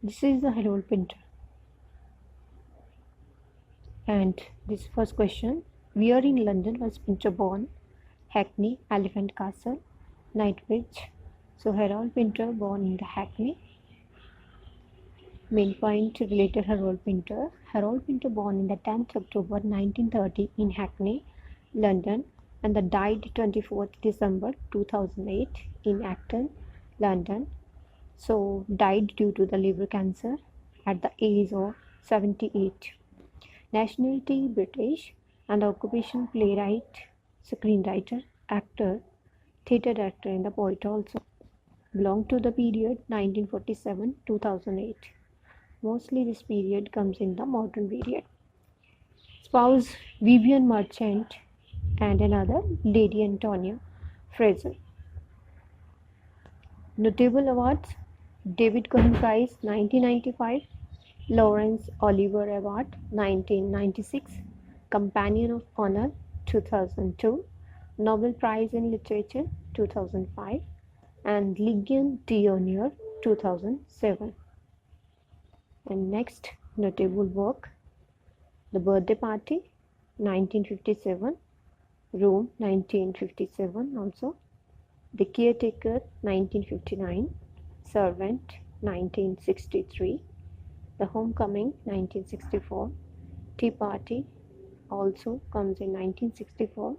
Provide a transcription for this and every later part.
This is the Harold Pinter. And this first question, where in London was Pinter born? Hackney, Elephant Castle, Knightsbridge. So Harold Pinter born in the Hackney. Main point related Harold Pinter. Harold Pinter born in the 10th October 1930 in Hackney, London, and the died 24th December 2008 in Acton, London. So died due to the liver cancer at the age of 78. Nationality British, and occupation playwright, screenwriter, actor, theatre director, and the poet also. Belonged to the period 1947-2008. Mostly this period comes in the modern period. Spouse Vivian Merchant and another Lady Antonia Fraser. Notable awards: David Cohen Prize 1995, Laurence Olivier Award 1996, Companion of Honor 2002, Nobel Prize in Literature 2005, and Legion d'Honneur 2007. And next notable work: The Birthday Party 1957, Rome 1957 also, The Caretaker 1959, Servant 1963, The Homecoming 1964, Tea Party also comes in 1964,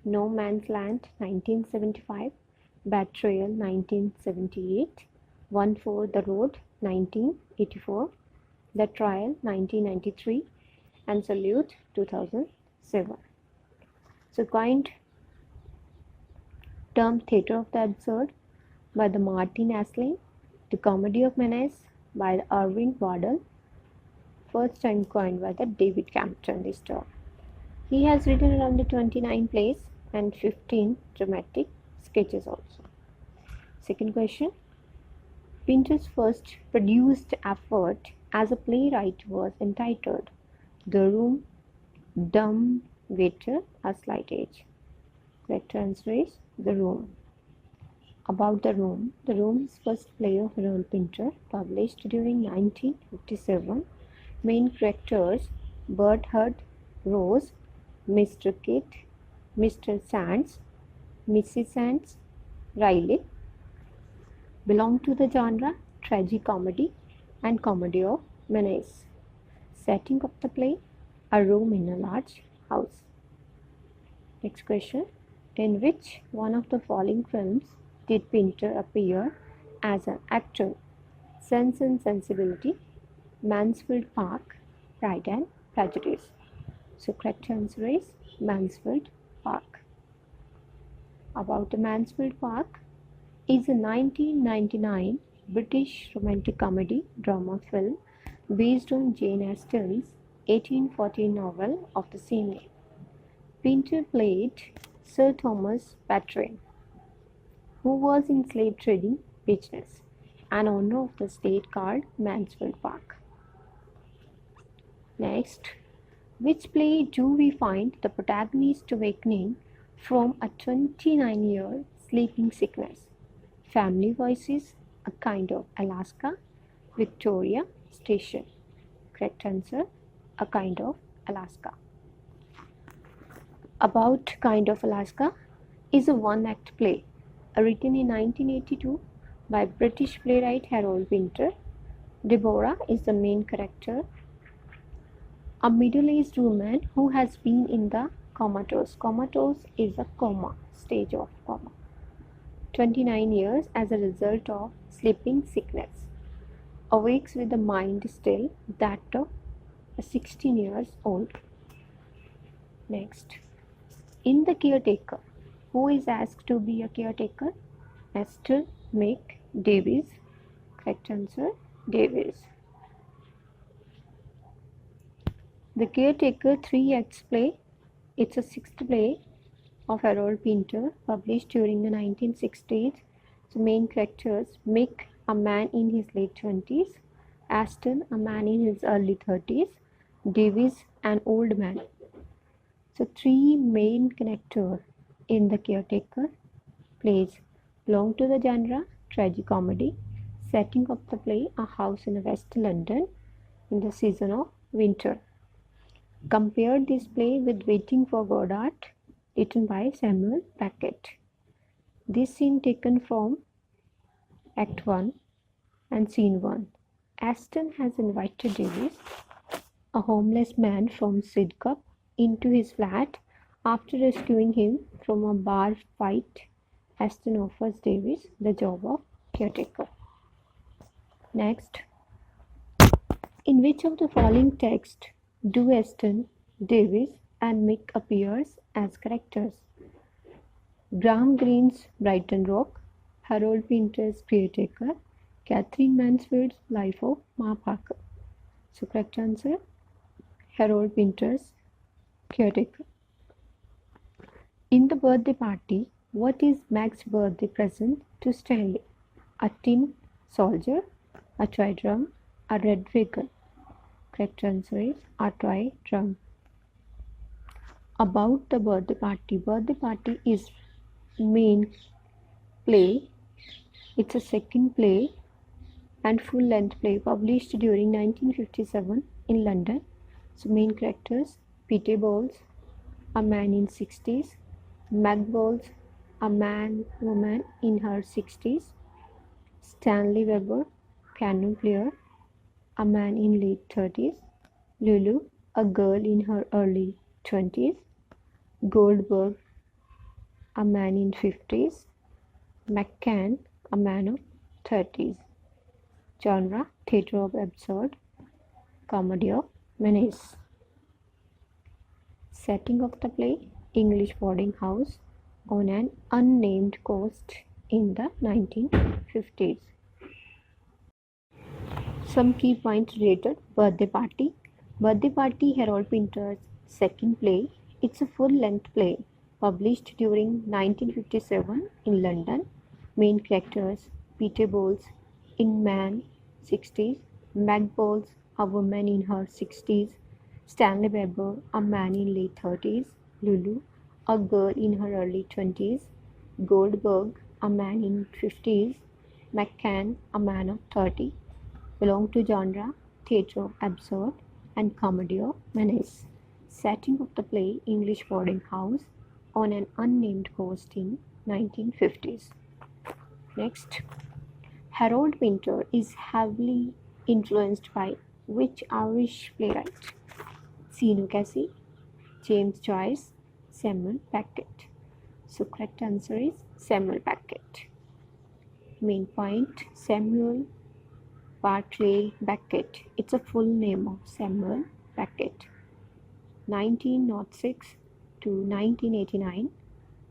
No Man's Land 1975, Betrayal 1978, One for the Road 1984, The Trial 1993, and Salute 2007. So coined term Theatre of the Absurd by the Martin Aslin, The Comedy of Menace by the Irving Wardle, first time coined by the David Campton this term. He has written around 29 plays and 15 dramatic sketches also. Second question, Pinter's first produced effort as a playwright was entitled The Room, Dumb Waiter, A Slight Age. Correct answer is The Room. About The Room. The Room is first play of Harold Pinter, published during 1957. Main characters: Berthold, Rose, Mr. Kit, Mr. Sands, Mrs. Sands, Riley. Belong to the genre tragicomedy and comedy of menace. Setting of the play: a room in a large house. Next question, in which one of the following films did Pinter appear as an actor? Sense and Sensibility, Mansfield Park, Pride and Prejudice. So correct answer is Mansfield Park. About the Mansfield Park is a 1999 British romantic comedy drama film based on Jane Austen's 1814 novel of the same name. Pinter played Sir Thomas Patterne, who was in slave trading business, an owner of the estate called Mansfield Park. Next, which play do we find the protagonist awakening from a 29-year sleeping sickness? Family Voices, A Kind of Alaska, Victoria Station. Correct answer, A Kind of Alaska. About Kind of Alaska is a one-act play written in 1982 by British playwright Harold Pinter. Deborah is the main character, a middle-aged woman who has been in the comatose. Comatose is a coma, stage of coma. 29 years as a result of sleeping sickness. Awakes with the mind still that of a 16 years old. Next, in The Caretaker, who is asked to be a caretaker? Esther Mick Davies. Correct answer, Davies. The Caretaker 3 acts play. It's a sixth play of Harold Pinter, published during the 1960s. The main characters: Mick, a man in his late 20s, Aston, a man in his early 30s, Davies, an old man. So three main characters in The Caretaker plays belong to the genre tragicomedy. Setting of the play, a house in West London in the season of winter. Compare this play with Waiting for Godot, written by Samuel Beckett. This scene taken from Act 1 and Scene 1. Aston has invited Davis, a homeless man from Sidcup, into his flat after rescuing him from a bar fight. Aston offers Davis the job of caretaker. Next, in which of the following texts do Aston, Davis, and Mick appears as characters? Graham Greene's Brighton Rock, Harold Pinter's Caretaker, Catherine Mansfield's Life of Ma Parker. So correct answer, Harold Pinter's Caretaker. In the birthday party, what is Mac's birthday present to Stanley? A tin soldier, a toy drum, a red wagon. Correct answer is a toy drum. About the birthday party. Birthday party is main play. It's a second play and full-length play published during 1957 in London. So main characters: Peter Bowles, a man in 60s, Meg Bowles, a woman in her 60s, Stanley Webber, piano player, a man in late 30s, Lulu, a girl in her early 20s, Goldberg, a man in 50s, McCann, a man of 30s. Genre: theatre of absurd, comedy of menace. Setting of the play: English boarding house on an unnamed coast in the 1950s. Some key points related: birthday party. Birthday Party, Harold Pinter's second play. It's a full-length play published during 1957 in London. Main characters: Peter Bowles, in man 60s, Meg Bowles, a woman in her 60s, Stanley Webber, a man in late 30s, Lulu, a girl in her early 20s, Goldberg, a man in 50s, McCann, a man of 30. Belong to genre theatre of absurd and comedy of menace. Setting of the play: English boarding house on an unnamed coast in 1950s. Next, Harold Pinter is heavily influenced by which Irish playwright? Zeno Casey, James Joyce, Samuel Beckett. So correct answer is Samuel Beckett. Main point: Samuel Barclay Beckett. It's a full name of Samuel Beckett. 1906 to 1989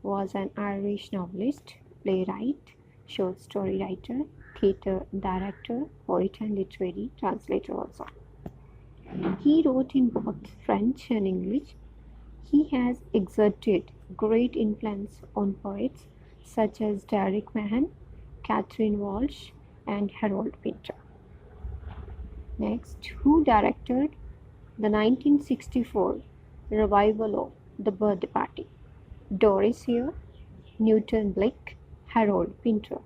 was an Irish novelist, playwright, short story writer, theatre director, poet and literary translator also. He wrote in both French and English. He has exerted great influence on poets such as Derek Mahon, Catherine Walsh, and Harold Pinter. Next, who directed the 1964 revival of The Birthday Party? Doris Hare, Newton Blake, Harold Pinter.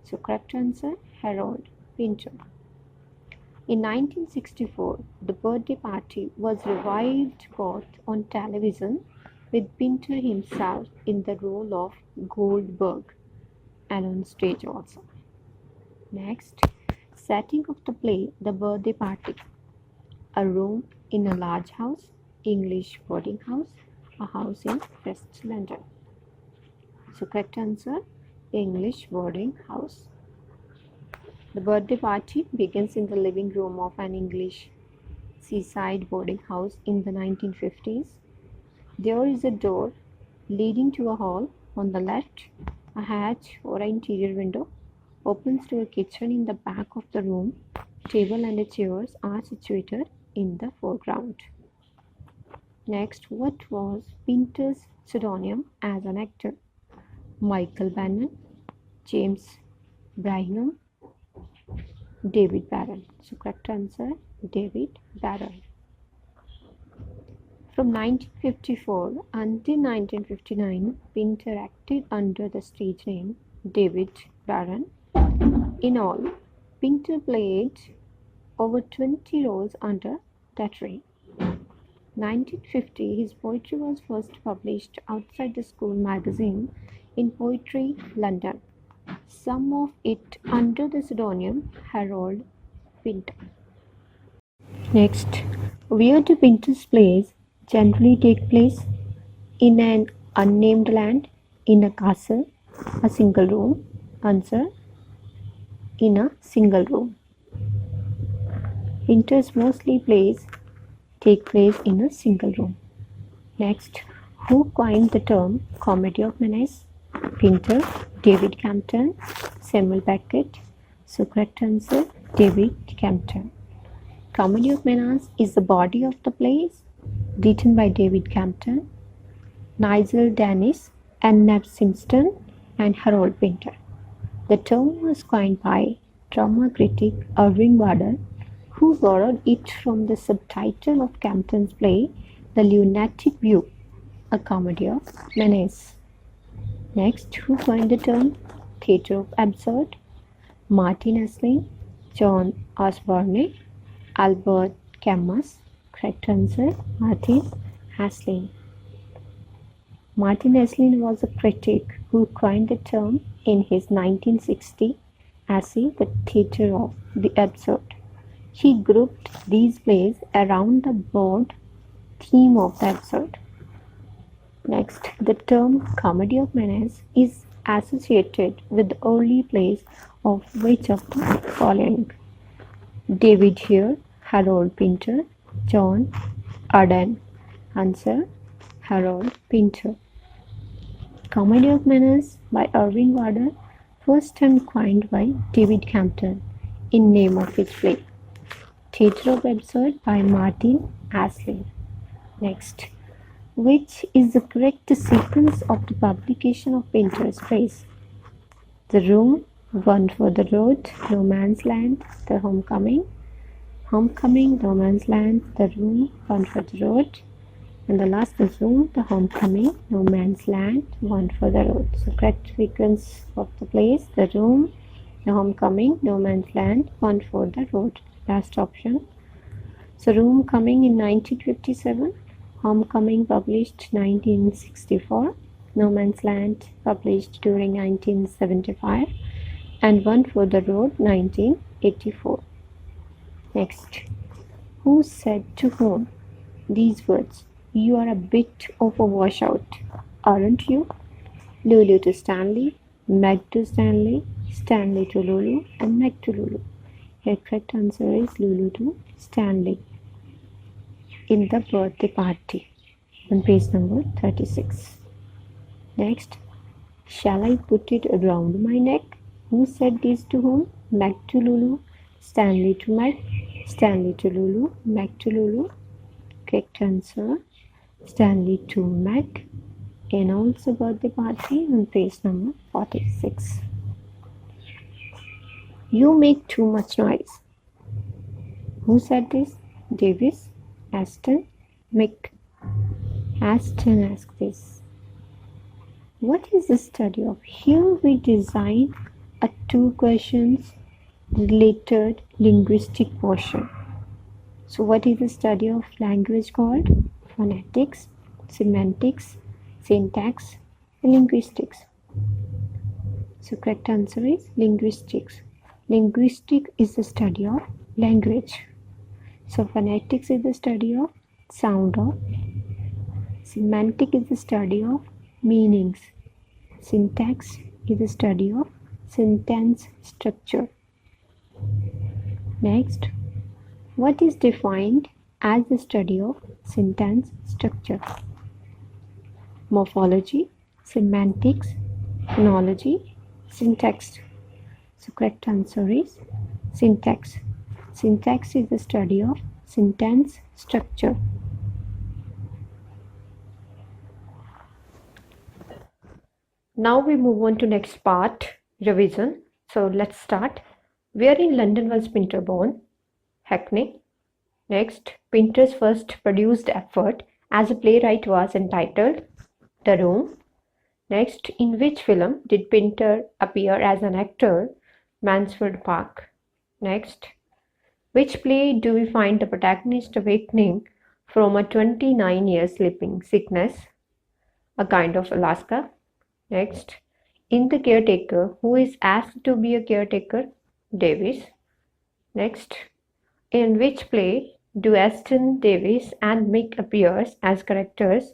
So correct answer, Harold Pinter. In 1964, The Birthday Party was revived both on television with Pinter himself in the role of Goldberg and on stage also. Next, setting of the play: The Birthday Party. A room in a large house, English boarding house, a house in West London. So correct answer, English boarding house. The birthday party begins in the living room of an English seaside boarding house in the 1950s. There is a door leading to a hall on the left. A hatch or an interior window opens to a kitchen in the back of the room. Table and chairs are situated in the foreground. Next, what was Pinter's pseudonym as an actor? Michael Bannon, James Brynum, David Barron. So correct answer, David Barron. From 1954 until 1959, Pinter acted under the stage name David Barron in all Pinter played over 20 roles under Cadre. 1950, his poetry was first published outside the school magazine in Poetry, London, some of it under the pseudonym Harold Pinter. Next, where do Pinter's plays generally take place? In an unnamed land, in a castle, a single room. Answer: in a single room. Pinter's mostly plays take place in a single room. Next, who coined the term comedy of menace? Pinter, David Campton, Samuel Beckett. So correct answer, David Campton. Comedy of menace is the body of the plays written by David Campton, Nigel Dennis, N.F. Simpson, and Harold Pinter. The term was coined by drama critic Irving Waddell, who borrowed it from the subtitle of Campton's play, The Lunatic View, a comedy of menace. Next, who coined the term theatre of absurd? Martin Aisling, John Osborne, Albert Camus. Correct answer, Martin Aisling. Martin Aisling was a critic who coined the term in his 1960 essay, The Theatre of the Absurd. He grouped these plays around the broad theme of the absurd. Next, the term comedy of menace is associated with the early plays of which of the following? David Hare, Harold Pinter, John Arden. Answer: Harold Pinter. Comedy of menace by Irving Waddell, first time coined by David Campton in name of his play. Theatre of Absurd by Martin Aisling. Next, which is the correct sequence of the publication of Pinter's plays? The Room, One for the Road, No Man's Land, The Homecoming, Homecoming, No Man's Land, The Room, One for the Road, and the last is Room, The Homecoming, No Man's Land, One for the Road. So correct sequence of the plays: The Room, The Homecoming, No Man's Land, One for the Road. Last option. So Room coming in 1957, Homecoming published 1964, No Man's Land published during 1975, and One for the Road 1984. Next, who said to whom these words? You are a bit of a washout, aren't you? Lulu to Stanley, Meg to Stanley, Stanley to Lulu, and Meg to Lulu. Your correct answer is Lulu to Stanley in the birthday party on page number 36. Next, shall I put it around my neck? Who said this to whom? Meg to Lulu, Stanley to Meg, Stanley to Lulu, Meg to Lulu. Correct answer, Stanley to Meg in also birthday party on page number 46. You make too much noise. Who said this? Davis, Aston, Mick. Aston asked this. What is the study of? Here we design a 2 questions related linguistic portion. So what is the study of language called? Phonetics, semantics, syntax, and linguistics. So correct answer is linguistics. Linguistics is the study of language. So phonetics is the study of sound of. Semantic is the study of meanings. Syntax is the study of sentence structure. Next, what is defined as the study of sentence structure? Morphology, semantics, phonology, syntax. So correct answer is syntax. Syntax is the study of sentence structure. Now we move on to next part, revision. So let's start. Where in London was Pinter born? Hackney. Next, Pinter's first produced effort as a playwright was entitled The Room. Next, in which film did Pinter appear as an actor? Mansfield Park. Next, which play do we find the protagonist awakening from a 29-year sleeping sickness, a kind of Alaska? Next, in The Caretaker, who is asked to be a caretaker? Davis. Next, in which play do Aston Davis and Mick appears as characters?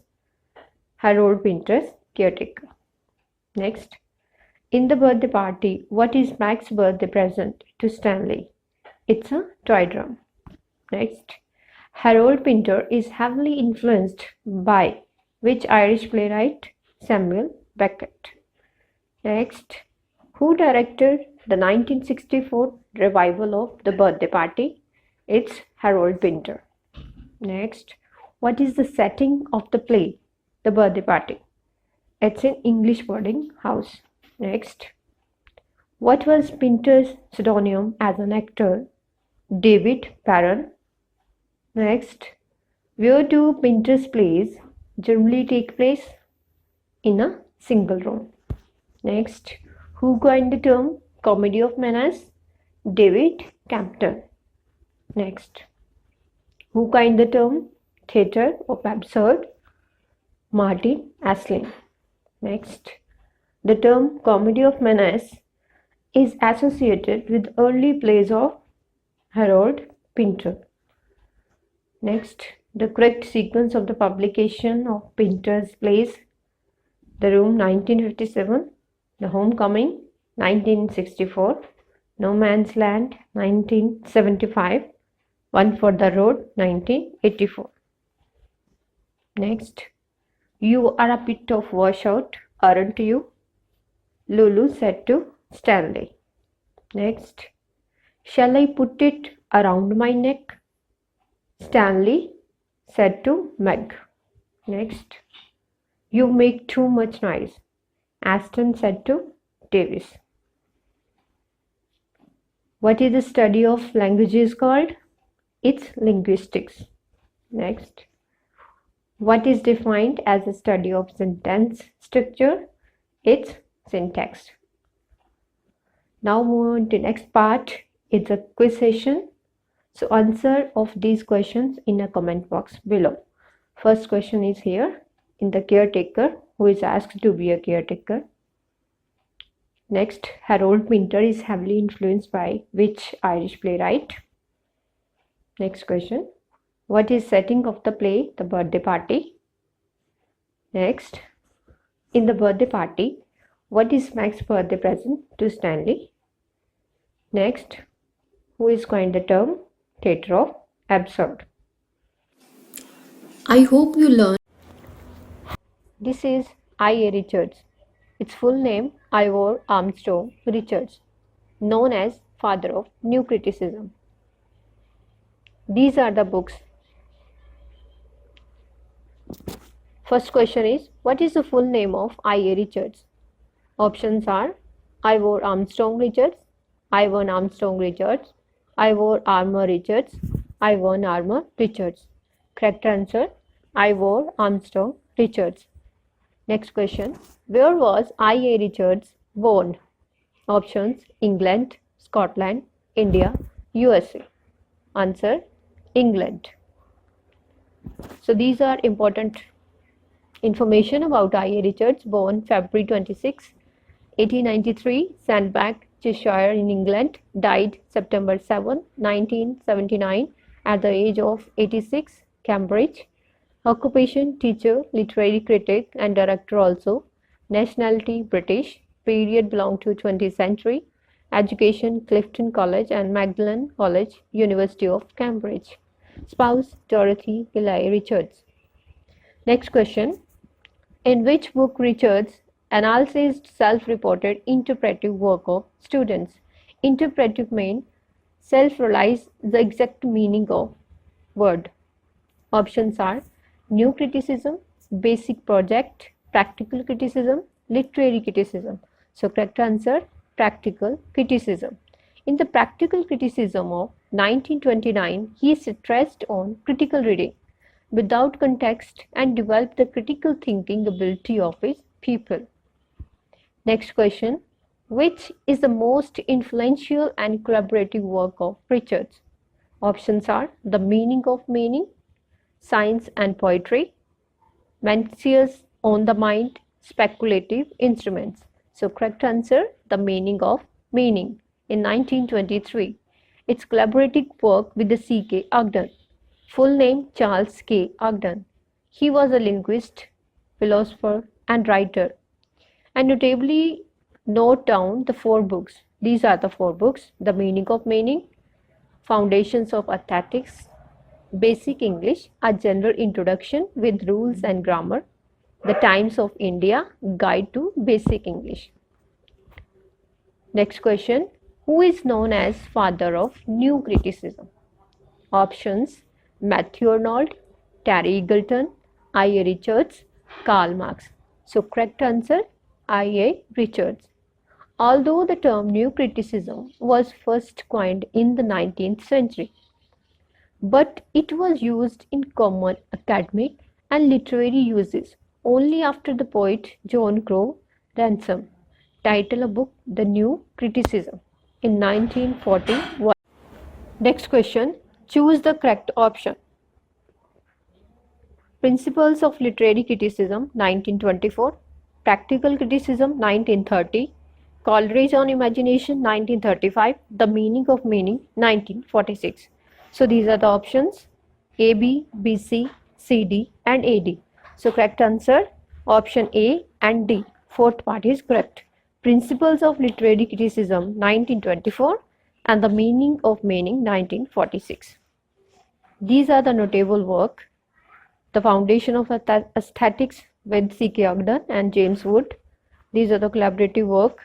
Harold Pinter's Caretaker. Next, in The Birthday Party, what is Mac's birthday present to Stanley? It's a toy drum. Next, Harold Pinter is heavily influenced by which Irish playwright? Samuel Beckett. Next, who directed the 1964 revival of The Birthday Party? It's Harold Pinter. Next, what is the setting of the play, The Birthday Party? It's an English boarding house. Next, what was Pinter's pseudonym as an actor? David Perron. Next, where do Pinter's plays generally take place? In a single room. Next, who coined the term comedy of manners? David Campbell. Next, who coined the term theatre of absurd? Martin Aslin. Next, the term comedy of manners is associated with early plays of Harold Pinter. Next, the correct sequence of the publication of Pinter's plays: The Room 1957, The Homecoming 1964, No Man's Land 1975, One for the Road 1984. Next, you are a bit of washout, aren't you? Lulu said to Stanley. Next, shall I put it around my neck? Stanley said to Meg. Next, you make too much noise, Aston said to Davis. What is the study of languages called? It's linguistics. Next, what is defined as a study of sentence structure? It's syntax. Now move on to next part. It's a quiz session. So answer of these questions in a comment box below. First question is here. In The Caretaker, who is asked to be a caretaker? Next, Harold Pinter is heavily influenced by which Irish playwright? Next question, what is setting of the play The Birthday Party? Next, in The Birthday Party, what is Mac's birthday present to Stanley? Next, who is coined the term theatre of absurd? I hope you learned. This is I.A. Richards. Its full name, Ivor Armstrong Richards, known as father of New Criticism. These are the books. First question is, what is the full name of I.A. Richards? Options are Ivor Armstrong Richards, Ivan Armstrong Richards, Ivor Armour Richards, Ivan Armour Richards. Correct answer, Ivor Armstrong Richards. Next question, where was I.A. Richards born? Options, England, Scotland, India, USA. Answer, England. So these are important information about I.A. Richards, born February 26, 1893, Sandbach, Cheshire in England, died September 7, 1979 at the age of 86, Cambridge. Occupation, teacher, literary critic and director also. Nationality, British. Period belong to 20th century. Education, Clifton College and Magdalen College, University of Cambridge. Spouse, Dorothy Ely Richards. Next question, in which book Richards analyzed self-reported interpretive work of students? Interpretive means self-realize the exact meaning of word. Options are New Criticism, Basic Project, Practical Criticism, Literary Criticism. So correct answer, Practical Criticism. In the Practical Criticism of 1929, he stressed on critical reading without context and developed the critical thinking ability of his people. Next question, Which is the most influential and collaborative work of Richards? Options are The Meaning of Meaning, Science and Poetry, Mencius on the Mind, Speculative Instruments. So correct answer, The Meaning of Meaning in 1923. Its collaborative work with the C.K. Ogden. Full name Charles K. Ogden. He was a linguist, philosopher and writer. And notably note down the four books. These are the four books: The Meaning of Meaning, Foundations of Aesthetics, Basic English, A General Introduction with Rules and Grammar, The Times of India, Guide to Basic English. Next question. Who is known as father of New Criticism? Options: Matthew Arnold, Terry Eagleton, I.A. Richards, Karl Marx. So correct answer, I.A. Richards. Although the term New Criticism was first coined in the 19th century, but it was used in common academic and literary uses only after the poet John Crow Ransom titled a book The New Criticism in 1941. Next question, choose the correct option. Principles of Literary Criticism 1924, Practical Criticism 1930, Coleridge on Imagination 1935, The Meaning of Meaning 1946. So these are the options A, B, B, C, C, D and A, D. So correct answer option A and D. Fourth part is correct. Principles of Literary Criticism 1924 and The Meaning of Meaning 1946. These are the notable work: The Foundation of Aesthetics with C.K. Ogden and James Wood. These are the collaborative work.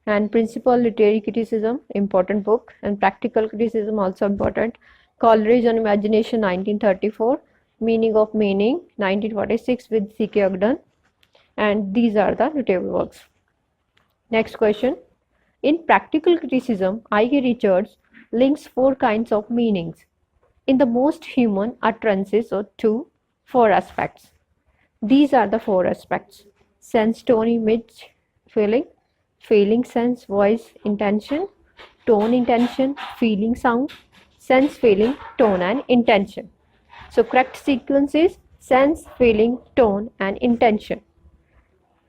And Principal Literary Criticism, important book, and Practical Criticism, also important. Coleridge on Imagination 1934, Meaning of Meaning 1946 with C.K. Ogden, and these are the notable works. Next question. In Practical Criticism, I.A. Richards links four kinds of meanings in the most human utterances to four aspects. These are the four aspects: sense, tone, image, feeling, feeling, sense, voice, intention, tone, intention, feeling, sound, sense, feeling, tone and intention. So correct sequence is sense, feeling, tone and intention.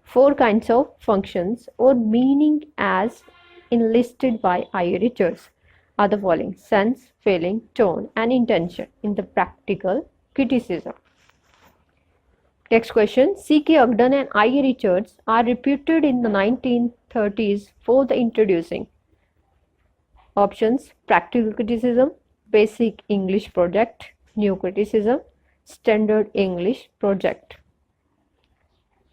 Four kinds of functions or meaning as enlisted by I.A. Richards are the following: sense, feeling, tone and intention in the Practical Criticism. Next question. C.K. Ogden and I.A. Richards are reputed in the 1930s for the introducing options: Practical Criticism, Basic English Project, New Criticism, Standard English Project.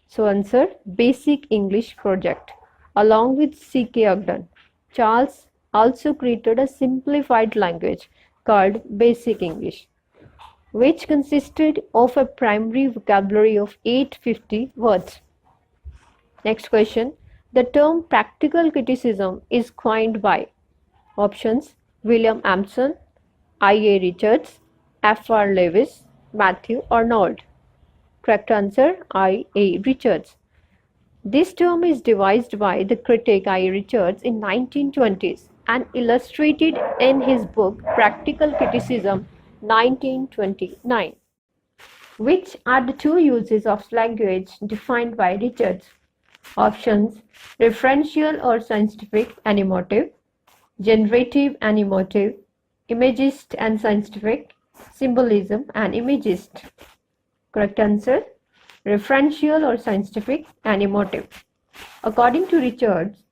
So answer Basic English Project. Along with C.K. Ogden, Charles also created a simplified language called Basic English, which consisted of a primary vocabulary of 850 words. Next question. The term Practical Criticism is coined by options: William Ampson, I.A. Richards, F.R. Lewis, Matthew Arnold. Correct answer I.A. Richards. This term is devised by the critic I.A. Richards in 1920s and illustrated in his book Practical Criticism 1929. Which are the two uses of language defined by Richards? Options: referential or scientific and emotive, generative and emotive, imagist and scientific, symbolism and imagist. Correct answer referential or scientific and emotive. According to Richards,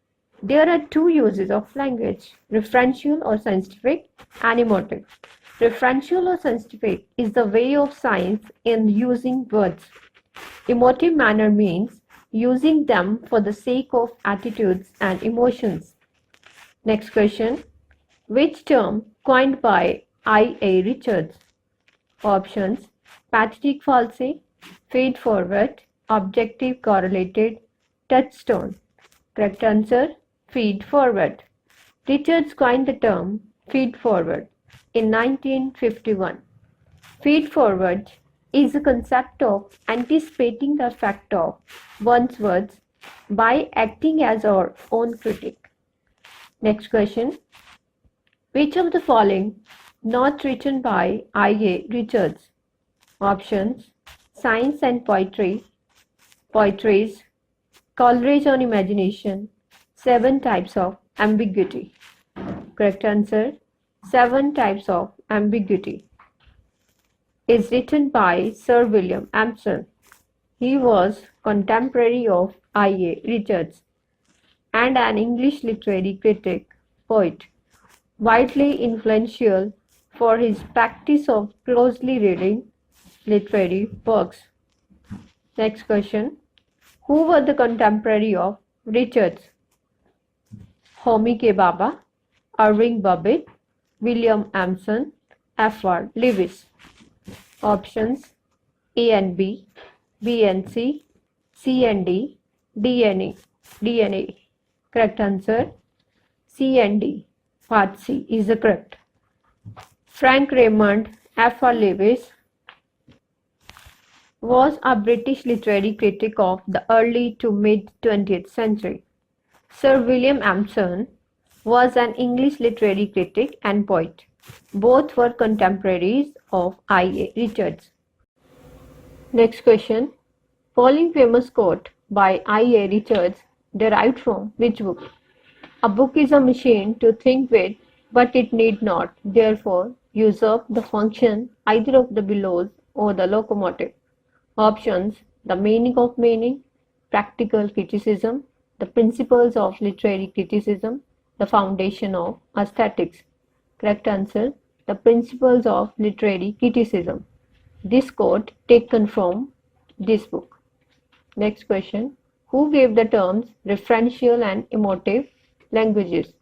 there are two uses of language: referential or scientific and emotive. Referential or scientific is the way of science in using words. Emotive manner means using them for the sake of attitudes and emotions. Next question. Which term coined by I.A. Richards? Options: pathetic false, feed forward, objective correlated, touchstone. Correct answer feed forward. Richards coined the term feed forward in 1951. Feed forward is a concept of anticipating the effect of one's words by acting as our own critic. Next question. Which of the following not written by I.A. Richards? Options: Science and Poetry, Poetries, Coleridge on Imagination, Seven Types of Ambiguity. Correct answer: Seven Types of Ambiguity is written by Sir William Emerson. He was contemporary of I.A. Richards and an English literary critic, poet, widely influential for his practice of closely reading literary works. Next question. Who were the contemporary of Richards? Homi K. Bhabha, Irving Babbitt, William Emerson, F.R. Lewis. Options: A and B, B and C, C and D, D and A. Correct answer: C and D. Part C is the correct. Frank Raymond, F.R. Lewis was a British literary critic of the early to mid 20th century. Sir William Emerson was an English literary critic and poet. Both were contemporaries of I.A. Richards. Next question. Following famous quote by I.A. Richards derived from which book? A book is a machine to think with, but it need not, therefore, usurp the function either of the bellows or the locomotive. Options: The Meaning of Meaning, Practical Criticism, The Principles of Literary Criticism, The Foundation of Aesthetics. Correct answer: The Principles of Literary Criticism. This quote taken from this book. Next question. Who gave the terms referential and emotive languages?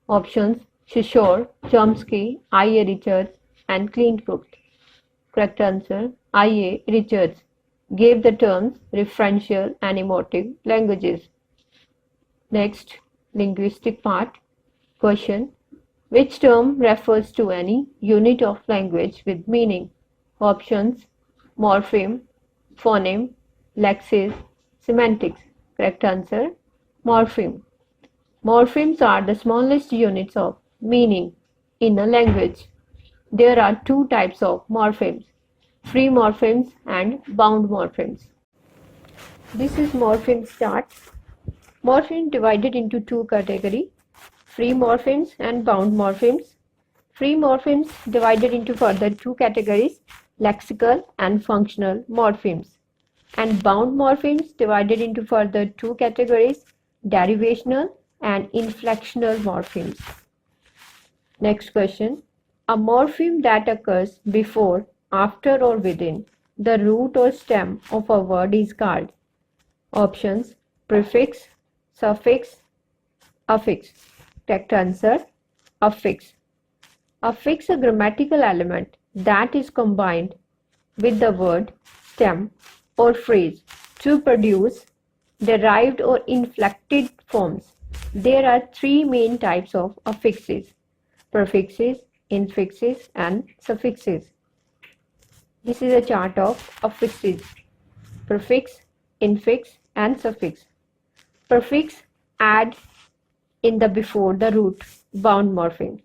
Options: Shishore, Chomsky, I.A. Richards, and Kleinkucht. Correct answer: I.A. Richards gave the terms referential and emotive languages. Next, linguistic part. Question. Which term refers to any unit of language with meaning? Options: morpheme, phoneme, lexis, semantics. Correct answer: morpheme. Morphemes are the smallest units of meaning in a language. There are two types of morphemes: free morphemes and bound morphemes. This is morpheme chart. Morphemes divided into two categories: free morphemes and bound morphemes. Free morphemes divided into further two categories: lexical and functional morphemes. And bound morphemes divided into further two categories: derivational and inflectional morphemes. Next question. A morpheme that occurs before, after, or within the root or stem of a word is called. Options: prefix, suffix, affix. Correct answer: affix. Affix a grammatical element that is combined with the word, stem, or phrase to produce derived or inflected forms. There are three main types of affixes: prefixes, infixes, and suffixes. This is a chart of affixes: prefix, infix, and suffix. Prefix add in the before the root bound morpheme,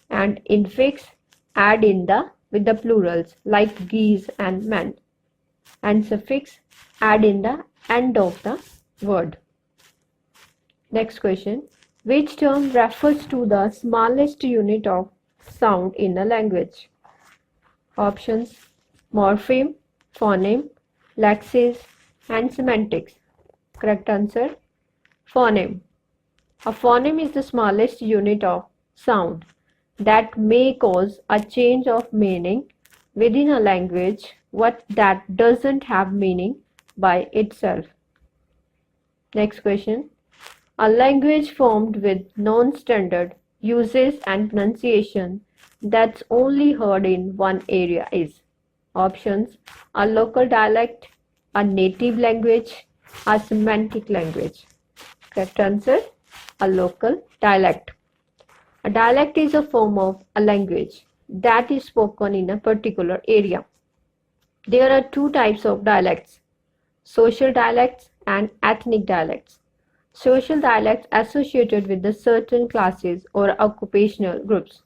and infix add in the with the plurals like geese and men, and suffix add in the end of the word. Next question. Which term refers to the smallest unit of sound in a language? Options: morpheme, phoneme, lexis, and semantics. Correct answer: phoneme. A phoneme is the smallest unit of sound that may cause a change of meaning within a language that doesn't have meaning by itself. Next question. A language formed with non-standard uses and pronunciation that's only heard in one area is. Options: a local dialect, a native language, a semantic language. Correct answer: a local dialect. A dialect is a form of a language that is spoken in a particular area. There are two types of dialects: social dialects and ethnic dialects. Social dialects associated with the certain classes or occupational groups,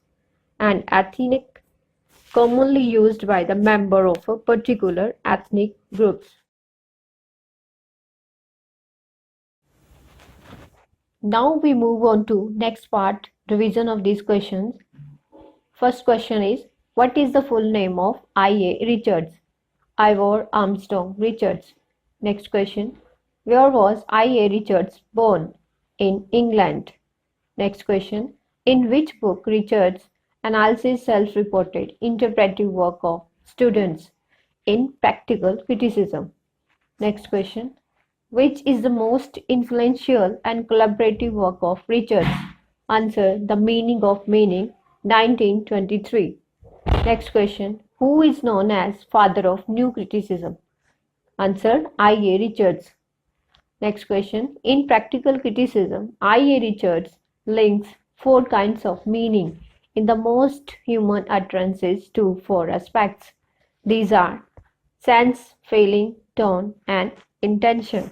and ethnic commonly used by the member of a particular ethnic groups. Now we move on to next part, revision of these questions. First question is, what is the full name of I.A. Richards? Ivor Armstrong Richards. Next question, where was I.A. Richards born? In England. Next question, in which book Richards analyzes self-reported interpretive work of students? In Practical Criticism. Next question, which is the most influential and collaborative work of Richards? Answer, The Meaning of Meaning, 1923. Next question, who is known as father of new criticism? Answer, I.A. Richards. Next question, in Practical Criticism, I.A. Richards links four kinds of meaning in the most human utterances to four aspects. These are sense, feeling, tone, and intention.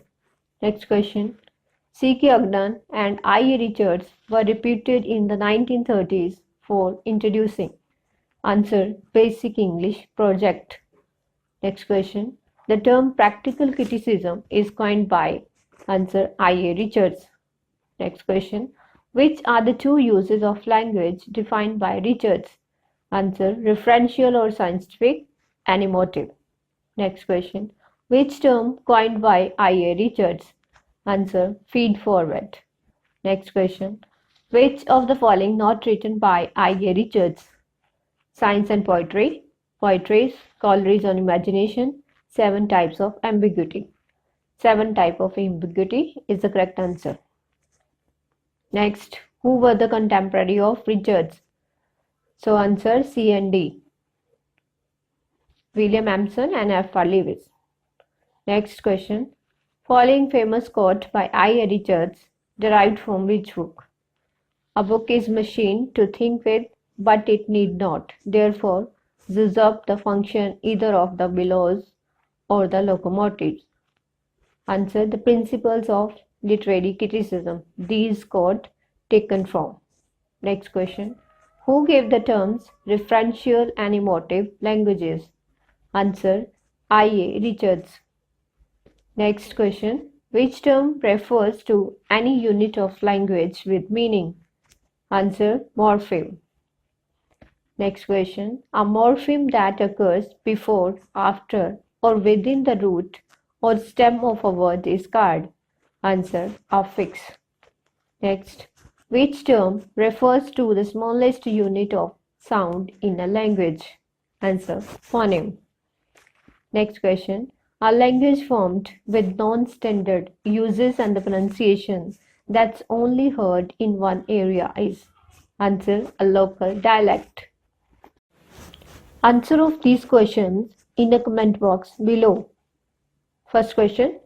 Next question, C.K. Ogden and I.A. Richards were reputed in the 1930s for introducing. Answer, Basic English Project. Next question, the term practical criticism is coined by. Answer, I.A. Richards. Next question, which are the two uses of language defined by Richards? Answer, referential or scientific and emotive. Next question, which term coined by I.A. Richards? Answer, feed forward. Next question, which of the following not written by I.A. Richards? Science and Poetry, Poetry, Collieries on Imagination, 7 Types of Ambiguity. 7 types of ambiguity is the correct answer. Next, who were the contemporary of Richards? So answer, C and D. William Emerson and F. R. Lewis. Next question, following famous quote by I.A. Richards derived from which book? A book is machine to think with, but it need not, therefore usurp the function either of the bellows or the locomotives. Answer, The Principles of Literary Criticism. These quote taken from. Next question, who gave the terms referential and emotive languages? Answer, I.A. Richards. Next question, which term refers to any unit of language with meaning? Answer, morpheme. Next question, a morpheme that occurs before, after, or within the root or stem of a word is called. Answer, affix. Next, which term refers to the smallest unit of sound in a language? Answer, phoneme. Next question, a language formed with non-standard uses and the pronunciation that's only heard in one area is. Answer, a local dialect. Answer of these questions in the comment box below. First question,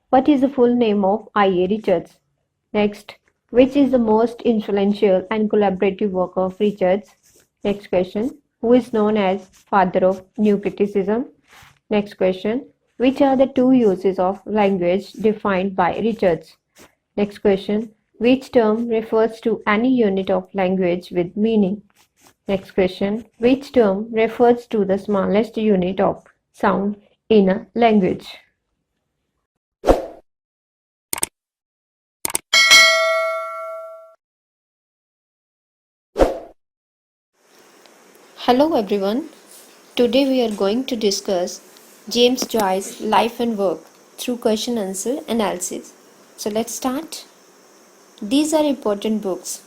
what is the full name of I.A. Richards? Next, which is the most influential and collaborative work of Richards? Next question, who is known as father of new criticism? Next question, which are the two uses of language defined by Richards? Next question, which term refers to any unit of language with meaning? Next question, which term refers to the smallest unit of sound in a language? Hello everyone. Today we are going to discuss James Joyce's life and work through question answer analysis. So let's start. These are important books.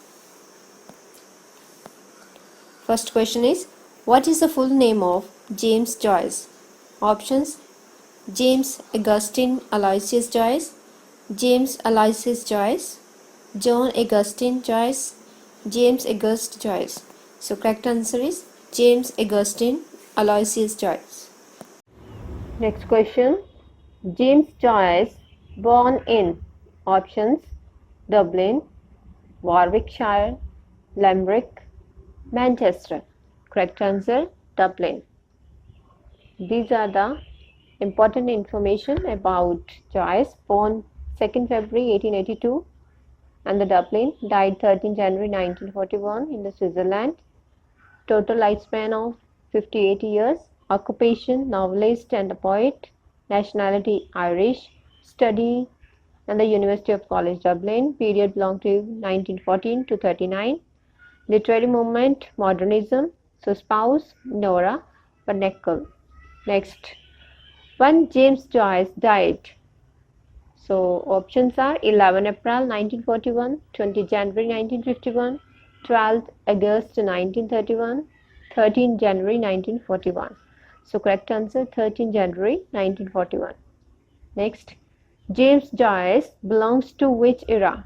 First question is, what is the full name of James Joyce? Options, James Augustine Aloysius Joyce, James Aloysius Joyce, John Augustine Joyce, James August Joyce. So correct answer is James Augustine Aloysius Joyce. Next question, James Joyce born in. Options, Dublin, Warwickshire, Limerick, Manchester. Correct answer, Dublin. These are the important information about Joyce, born 2nd February 1882 and the Dublin, died 13 January 1941 in the Switzerland. Total lifespan of 58 years. Occupation, novelist and a poet. Nationality, Irish. Study and the University of College Dublin. Period belonged to 1914 to 39. Literary movement, modernism. So spouse, Nora Barnacle. Next, when James Joyce died. So options are 11 April 1941, 20 January 1951, 12th August 1931, 13 January 1941. So correct answer 13 January 1941. Next, James Joyce belongs to which era?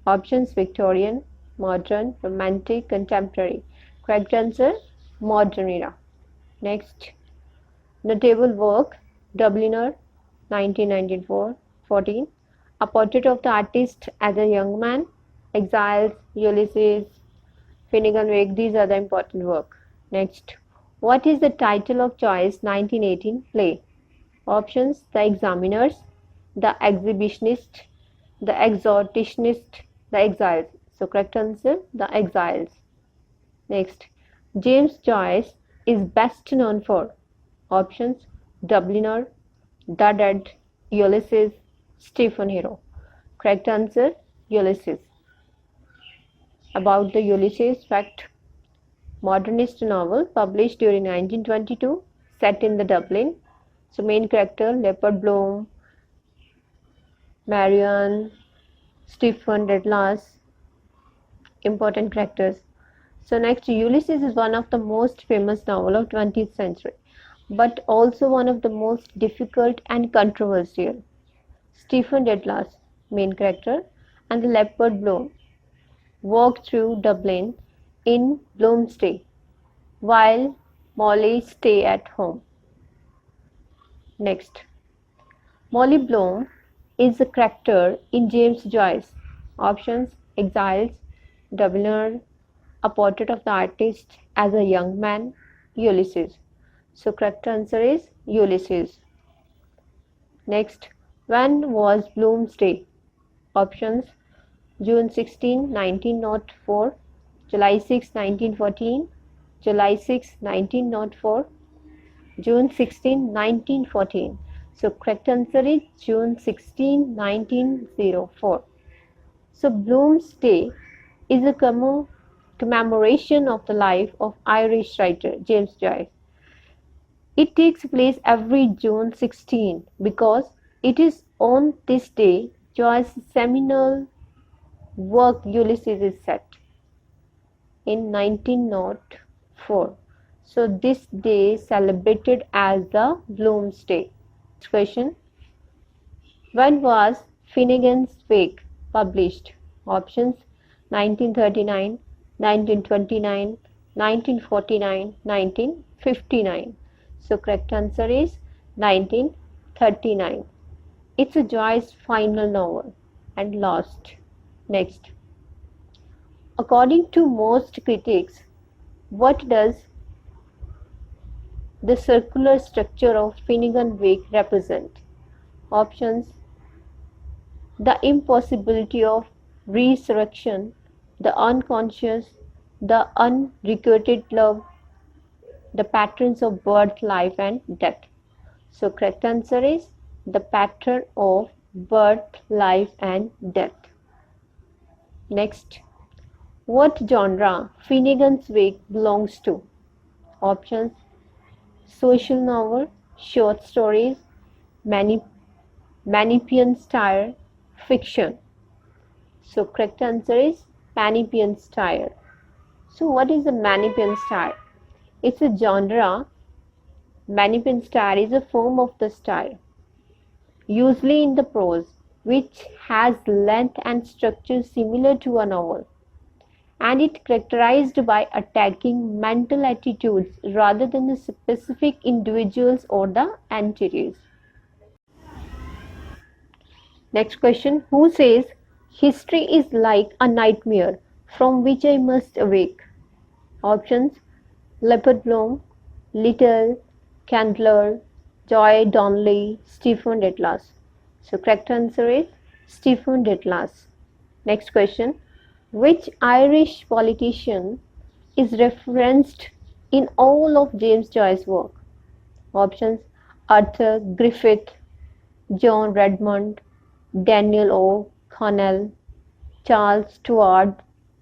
Options Victorian, modern, romantic, contemporary. Correct answer modern era. Next, notable work Dubliner 1994, 14. A Portrait of the Artist as a Young Man, Exiles, Ulysses, Finnegan Wake. These are the important work. Next, what is the title of Joyce's 1918 play? Options: The Examiners, The Exhibitionist, The Exhortationist, The Exiles. So correct answer, The Exiles. Next, James Joyce is best known for. Options: Dubliner, The Dead, Ulysses, Stephen Hero. Correct answer, Ulysses. About the Ulysses fact, modernist novel published during 1922, set in the Dublin. So main character Leopard Bloom, Marion, Stephen Dedalus, important characters. So next, Ulysses is one of the most famous novel of 20th century, but also one of the most difficult and controversial. Stephen Dedalus, main character, and the Leopard Bloom walk through Dublin in Bloomsday, while Molly stay at home. Next, Molly Bloom is a character in James Joyce. Options: Exiles, Dubliner, A Portrait of the Artist as a Young Man, Ulysses. So correct answer is Ulysses. Next, when was Bloomsday? Options: June 16, 1904, July 6, 1914, July 6, 1904, June 16, 1914. So correct answer is June 16, 1904. So Bloomsday is a commemoration of the life of Irish writer James Joyce. It takes place every June 16 because it is on this day Joyce's seminal work Ulysses is set in 1904. So this day is celebrated as the Bloomsday. Next question. When was Finnegan's Wake published? Options: 1939, 1929, 1949, 1959. So correct answer is 1939. It's a Joyce's final novel and last. Next, according to most critics, what does the circular structure of Finnegan Wake represent? Options: the impossibility of resurrection, the unconscious, the unrequited love, the patterns of birth, life, and death. So correct answer is the pattern of birth, life, and death. Next, what genre Finnegan's Wake belongs to? Options: social novel, short stories, Manichean style, fiction. So correct answer is Manichean style. So what is the Manichean style? It's a genre. Manichean style is a form of the style, usually in the prose, which has length and structure similar to a novel, and it characterized by attacking mental attitudes rather than the specific individuals or the entities. Next question. Who says history is like a nightmare from which I must awake? Options: Leopard Bloom, Little, Candler, Joy Donnelly, Stephen Dedalus. So correct answer is Stephen Detlas. Next question. Which Irish politician is referenced in all of James Joyce's work? Options: Arthur Griffith, John Redmond, Daniel O'Connell, Charles Stuart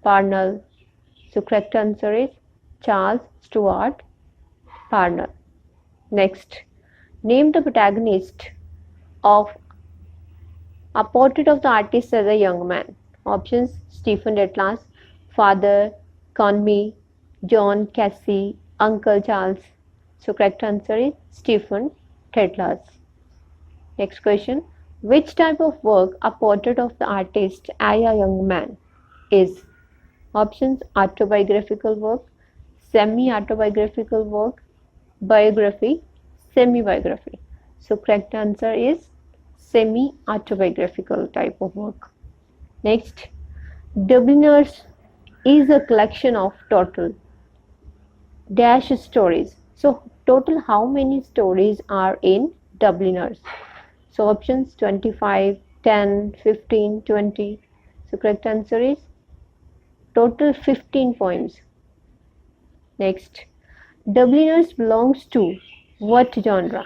Parnell. So correct answer is Charles Stuart Parnell. Next, name the protagonist of A Portrait of the Artist as a Young Man. Options: Stephen Atlas, Father Conmee, John Casey, Uncle Charles. So correct answer is Stephen Atlas. Next question. Which type of work A Portrait of the Artist as a Young Man is? Options: autobiographical work, semi-autobiographical work, biography, semi-biography. So correct answer is semi-autobiographical type of work. Next, Dubliners is a collection of total dash stories. So total how many stories are in Dubliners? So options 25, 10, 15, 20. So correct answer is total 15 poems. Next, Dubliners belongs to what genre?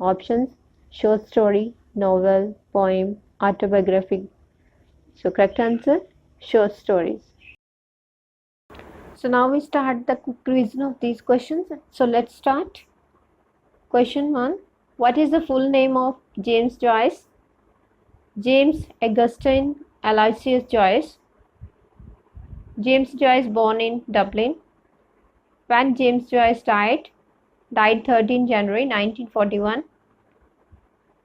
Options: short story, novel, poem, autobiography. So correct answer, short stories. So now we start the quick revision of these questions. So let's start. Question 1. What is the full name of James Joyce? James Augustine Aloysius Joyce. James Joyce born in Dublin. When James Joyce died 13 January 1941.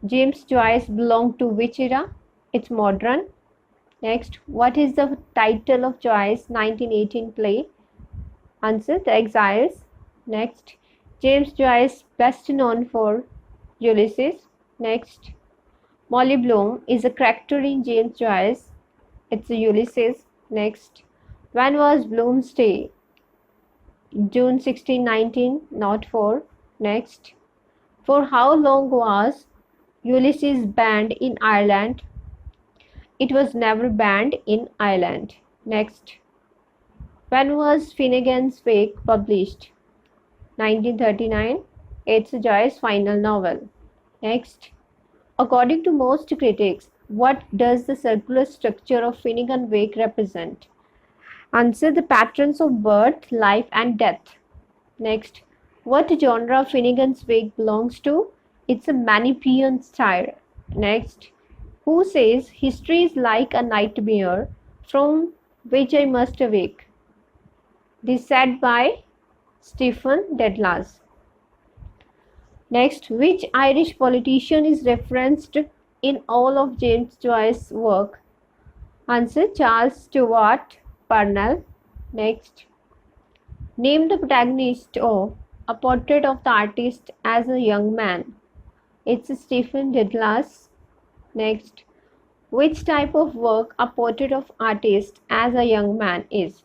James Joyce belonged to which era? It's modern. Next, what is the title of Joyce's 1918 play? Answer: The Exiles. Next, James Joyce best known for Ulysses. Next, Molly Bloom is a character in James Joyce. It's Ulysses. Next, when was Bloom's Day? June 16, 19, not 4. Next, for how long was Ulysses banned in Ireland? It was never banned in Ireland. Next, when was Finnegan's Wake published? 1939. It's Joyce's final novel. Next, according to most critics, what does the circular structure of Finnegan's Wake represent? Answer: the patterns of birth, life, and death. Next, what genre Finnegan's Wake belongs to? It's a Manichaean style. Next, who says history is like a nightmare from which I must awake? This said by Stephen Dedlas. Next, which Irish politician is referenced in all of James Joyce's work? Answer: Charles Stuart Parnell. Next, name the protagonist of A Portrait of the Artist as a Young Man. It's Stephen Dedlas. Next, which type of work A Portrait of Artist as a Young Man is?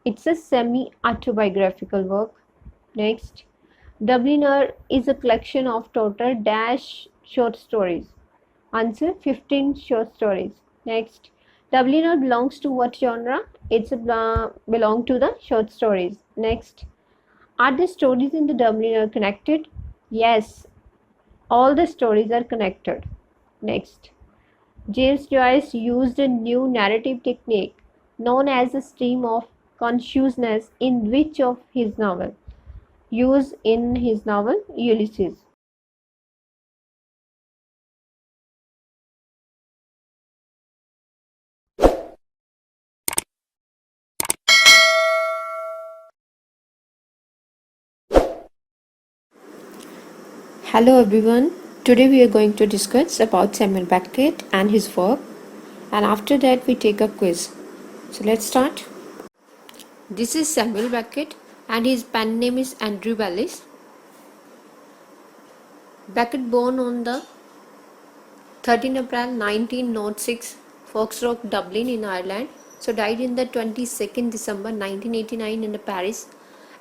It's a semi-autobiographical work. Next, Dubliner is a collection of total dash short stories. Answer: 15 short stories. Next, Dubliner belongs to what genre? It's belong to the short stories. Next, are the stories in the Dubliner connected? Yes, all the stories are connected. Next, James Joyce used a new narrative technique known as the stream of consciousness in which of his novel? Used in his novel Ulysses. Hello everyone. Today we are going to discuss about Samuel Beckett and his work, and after that we take a quiz. So let's start. This is Samuel Beckett and his pen name is Andrew Bellis. Beckett born on the 13 April 1906, Foxrock, Dublin in Ireland. So died in the 22nd December 1989 in Paris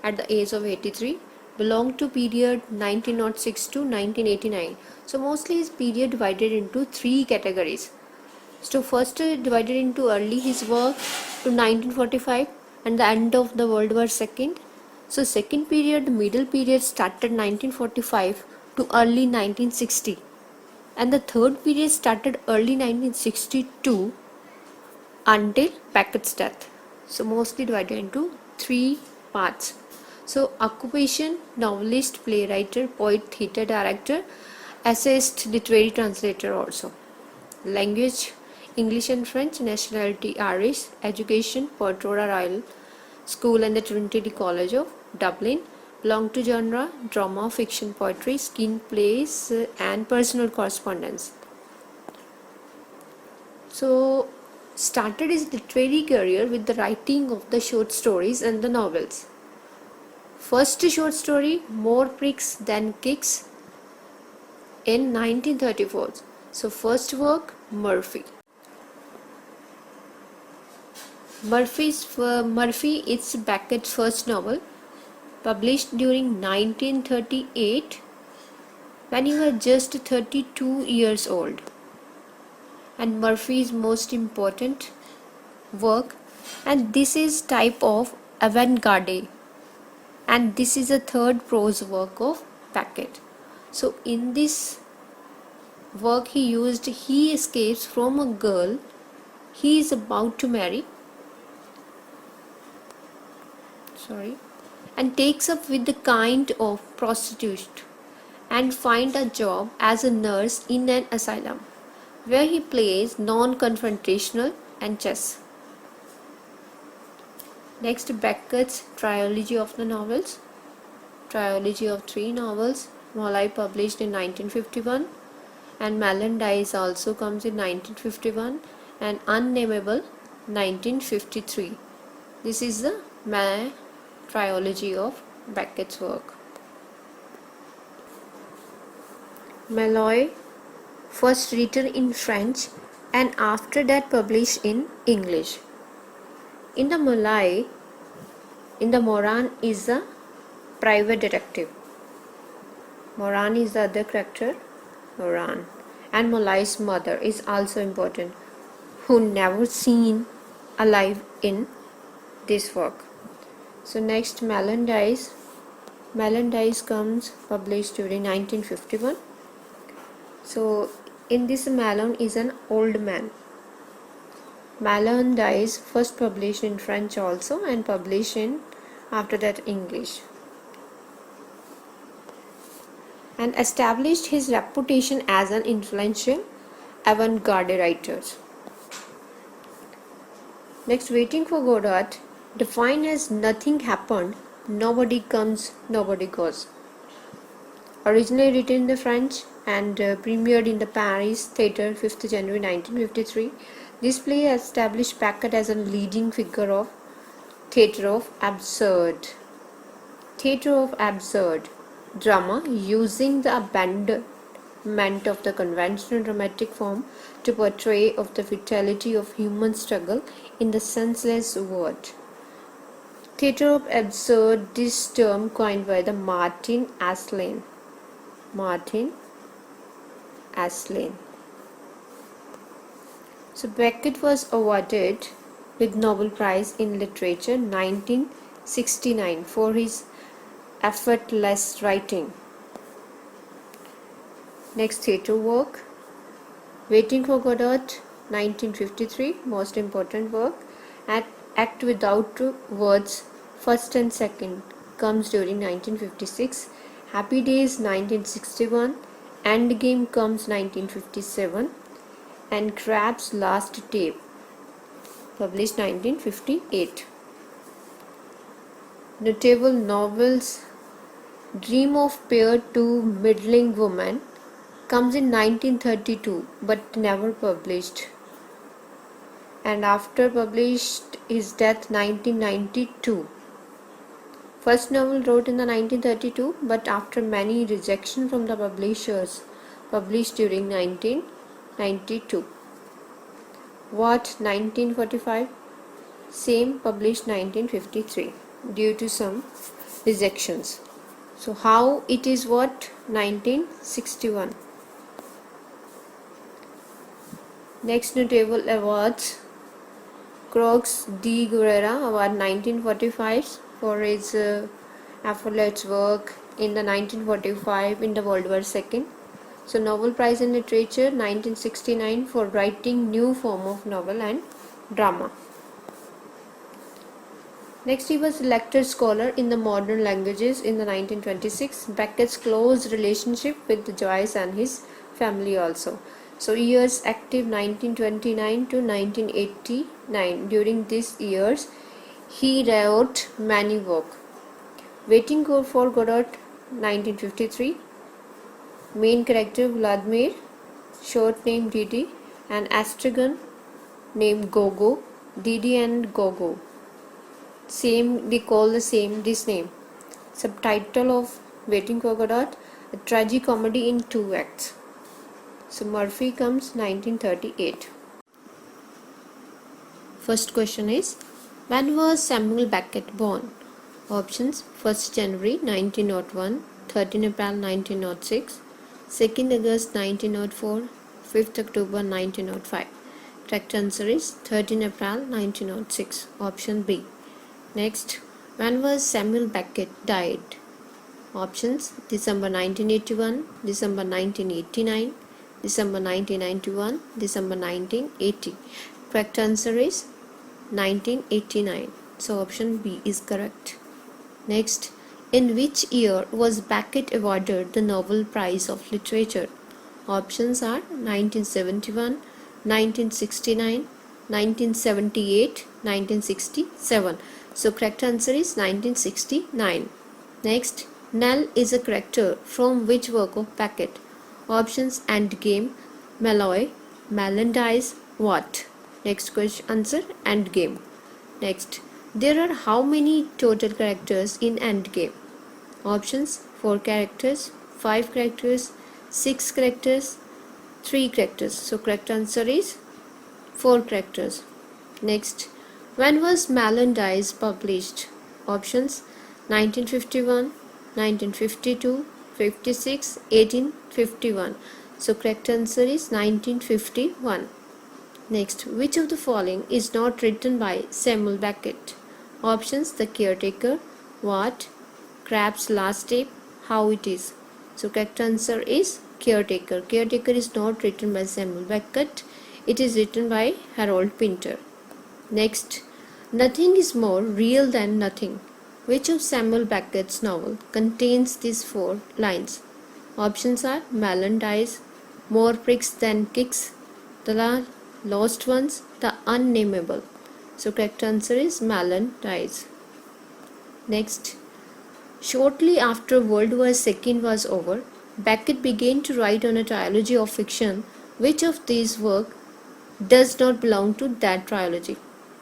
at the age of 83. belong to period 1906 to 1989. So mostly his period divided into three categories. So first divided into early his work to 1945 and the end of the World War II. So second period, middle period started 1945 to early 1960, and the third period started early 1962 until Beckett's death. So mostly divided into three parts. So occupation, novelist, playwright, poet, theatre director, essayist, literary translator also. Language, English and French. Nationality, Irish. Education, Portora Royal School and the Trinity College of Dublin. Belong to genre, drama, fiction, poetry, screenplays and personal correspondence. So started his literary career with the writing of the short stories and the novels. First short story, More Pricks Than Kicks, in 1934. So first work, Murphy. Murphy is Beckett's first novel, published during 1938 when he was just 32 years old. And Murphy's most important work, and this is type of avant-garde, and this is a third prose work of Beckett. So in this work he escapes from a girl he is about to marry, and takes up with the kind of prostitute and find a job as a nurse in an asylum where he plays non-confrontational and chess. Next, Beckett's trilogy of the novels, trilogy of 3 novels. Molly published in 1951, and Melon-Dice also comes in 1951, and Unnameable 1953. This is the trilogy of Beckett's work. Malloy, first written in French and after that published in English. In the Moran is a private detective. Moran is the other character, Moran. And Molly's mother is also important, who never seen alive in this work. So next, Melon-Dice. Melon-Dice comes published during 1951. So in this, Malon is an old man. Melon-Dice first published in French also and published in after that English, and established his reputation as an influential avant-garde writer. Next, Waiting for Godot, defined as nothing happened, nobody comes, nobody goes. Originally written in the French and premiered in the Paris Theatre 5th January 1953. This play established Beckett as a leading figure of theatre of absurd drama, using the abandonment of the conventional dramatic form to portray of the vitality of human struggle in the senseless world. Theatre of absurd, this term coined by the Martin Aslane. So Beckett was awarded with Nobel Prize in Literature 1969 for his effortless writing. Next, theatre work, Waiting for Godot 1953, most important work. Act Without Words, first and second, comes during 1956. Happy Days 1961, Endgame comes 1957, and Crab's Last Tape, published 1958. Notable novels, Dream of Pair to Middling Woman comes in 1932 but never published, and after published his death 1992. First novel wrote in the 1932 but after many rejection from the publishers, published during 1992. What 1945, same, published 1953 due to some rejections. So how it is what? 1961. Next notable awards. Croix de Guerra Award 1945 for his effortless work in the 1945 in the World War II. So Nobel Prize in Literature 1969 for writing new form of novel and drama. Next, he was elected scholar in the modern languages in the 1926. Beckett's close relationship with Joyce and his family also. So years active 1929 to 1989. During these years, he wrote many works. Waiting for Godot 1953. Main character Vladimir, short name Didi, and astragon named Gogo, Didi and Gogo. Same, they call the same this name. Subtitle of Waiting for Godot, a tragicomedy in 2 acts. So Murphy comes 1938. First question is, when was Samuel Beckett born? Options: 1st January 1901, 13 April 1906, 2nd August 1904, 5th October 1905. Correct answer is 13 April 1906. Option B. Next, when was Samuel Beckett died? Options: December 1981, December 1989, December 1991, December 1980. Correct answer is 1989. So option B is correct. Next, in which year was Beckett awarded the Nobel Prize of Literature? Options are 1971, 1969, 1978, 1967. So correct answer is 1969. Next, Nell is a character from which work of Beckett? Options: Endgame, Malloy, Melendez, what? Next question answer: Endgame. Next, there are how many total characters in Endgame? Options: 4 characters, 5 characters, 6 characters, 3 characters. So correct answer is 4 characters. Next, when was Melendez published? Options: 1951, 1952, 56, 1851. So correct answer is 1951. Next, which of the following is not written by Samuel Beckett? Options: The Caretaker, What, Crab's Last Tape, How It Is. So correct answer is Caretaker. Caretaker is not written by Samuel Beckett. It is written by Harold Pinter. Next, nothing is more real than nothing. Which of Samuel Beckett's novel contains these 4 lines? Options are Melendez, More Pricks Than Kicks, The Lost Ones, The Unnameable. So correct answer is Melendez. Next, shortly after World War II was over, Beckett began to write on a trilogy of fiction. Which of these works does not belong to that trilogy?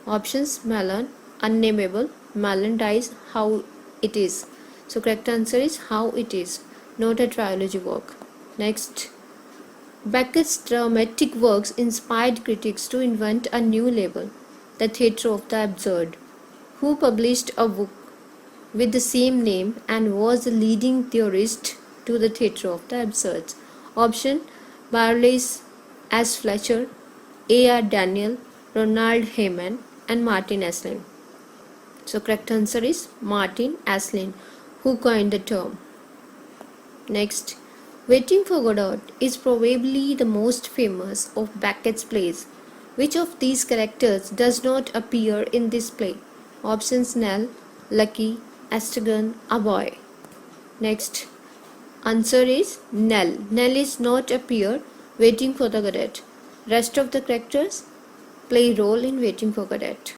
Options: Melon, Unnameable, Melendez, How It Is. So correct answer is How It Is, not a trilogy work. Next, Beckett's dramatic works inspired critics to invent a new label, the Theatre of the Absurd. Who published a book with the same name and was the leading theorist to the Theatre of the Absurd? Option: Barlays S. Fletcher, A.R. Daniel, Ronald Hayman, and Martin Aslin. So correct answer is Martin Aslin, who coined the term. Next, Waiting for Godot is probably the most famous of Beckett's plays. Which of these characters does not appear in this play? Options: Nell, Lucky, Estragon, a boy. Next, answer is Nell. Nell is not appear Waiting for the Godot. Rest of the characters play role in Waiting for Godot.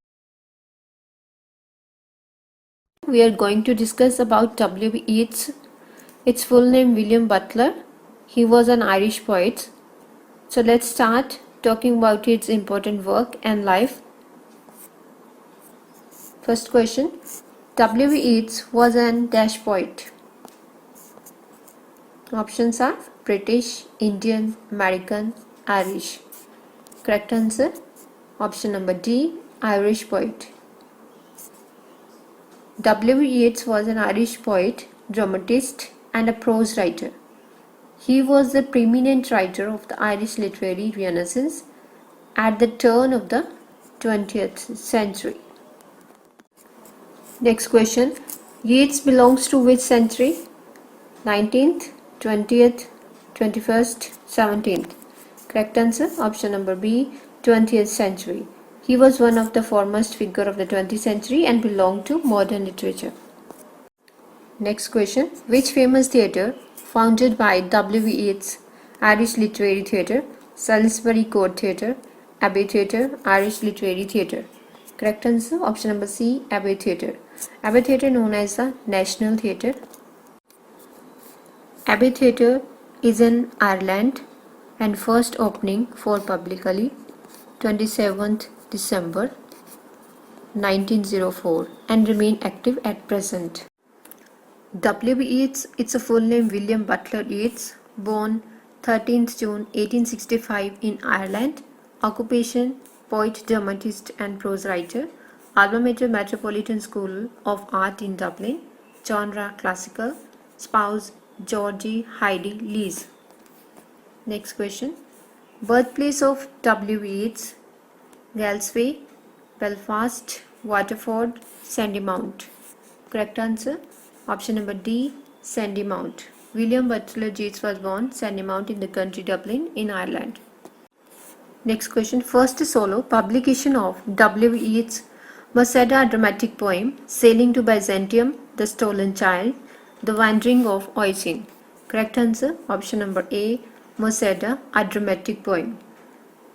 We are going to discuss about W. Yeats. Its full name William Butler. He was an Irish poet. So let's start talking about its important work and life. First question: W. Yeats was an dash poet. Options are British, Indian, American, Irish. Correct answer: option number D, Irish poet. W. Yeats was an Irish poet dramatist, and a prose writer. He was the preeminent writer of the Irish literary Renaissance at the turn of the 20th century. Next question. Yeats belongs to which century? 19th, 20th, 21st, 17th. Correct answer, option number B, 20th century. He was one of the foremost figures of the 20th century and belonged to modern literature. Next question. Which famous theatre, founded by W. Yeats, Irish Literary Theatre, Salisbury Court Theatre, Abbey Theatre, Irish Literary Theatre? Correct answer, option number C, Abbey Theatre. Abbey Theatre known as the National Theatre. Abbey Theatre is in Ireland and first opening for publicly 27th December 1904 and remain active at present. W. Yeats, it's a full name William Butler Yeats, born 13th June 1865 in Ireland. Occupation, poet, dramatist and prose writer. Alma mater, Metropolitan School of Art in Dublin. Genre, classical. Spouse, Georgie Heidi Lees. Next question. Birthplace of W. Yeats, Galsway, Belfast, Waterford, Sandymount. Correct answer, option number D, Sandymount. William Butler Yeats was born Sandymount in the county Dublin in Ireland. Next question. First solo publication of W. Yeats, Masada dramatic poem, Sailing to Byzantium, The Stolen Child, The Wandering of Oisin. Correct answer, option number A, Masada, a dramatic poem.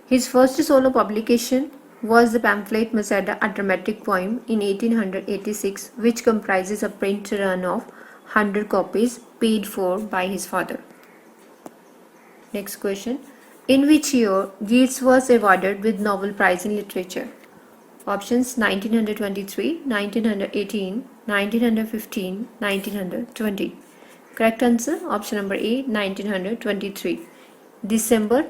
His first solo publication was the pamphlet Masada, a dramatic poem in 1886, which comprises a print run of 100 copies paid for by his father. Next question. In which year Yeats was awarded with Nobel Prize in Literature? Options 1923, 1918, 1915, 1920. Correct answer, option number A, 1923. December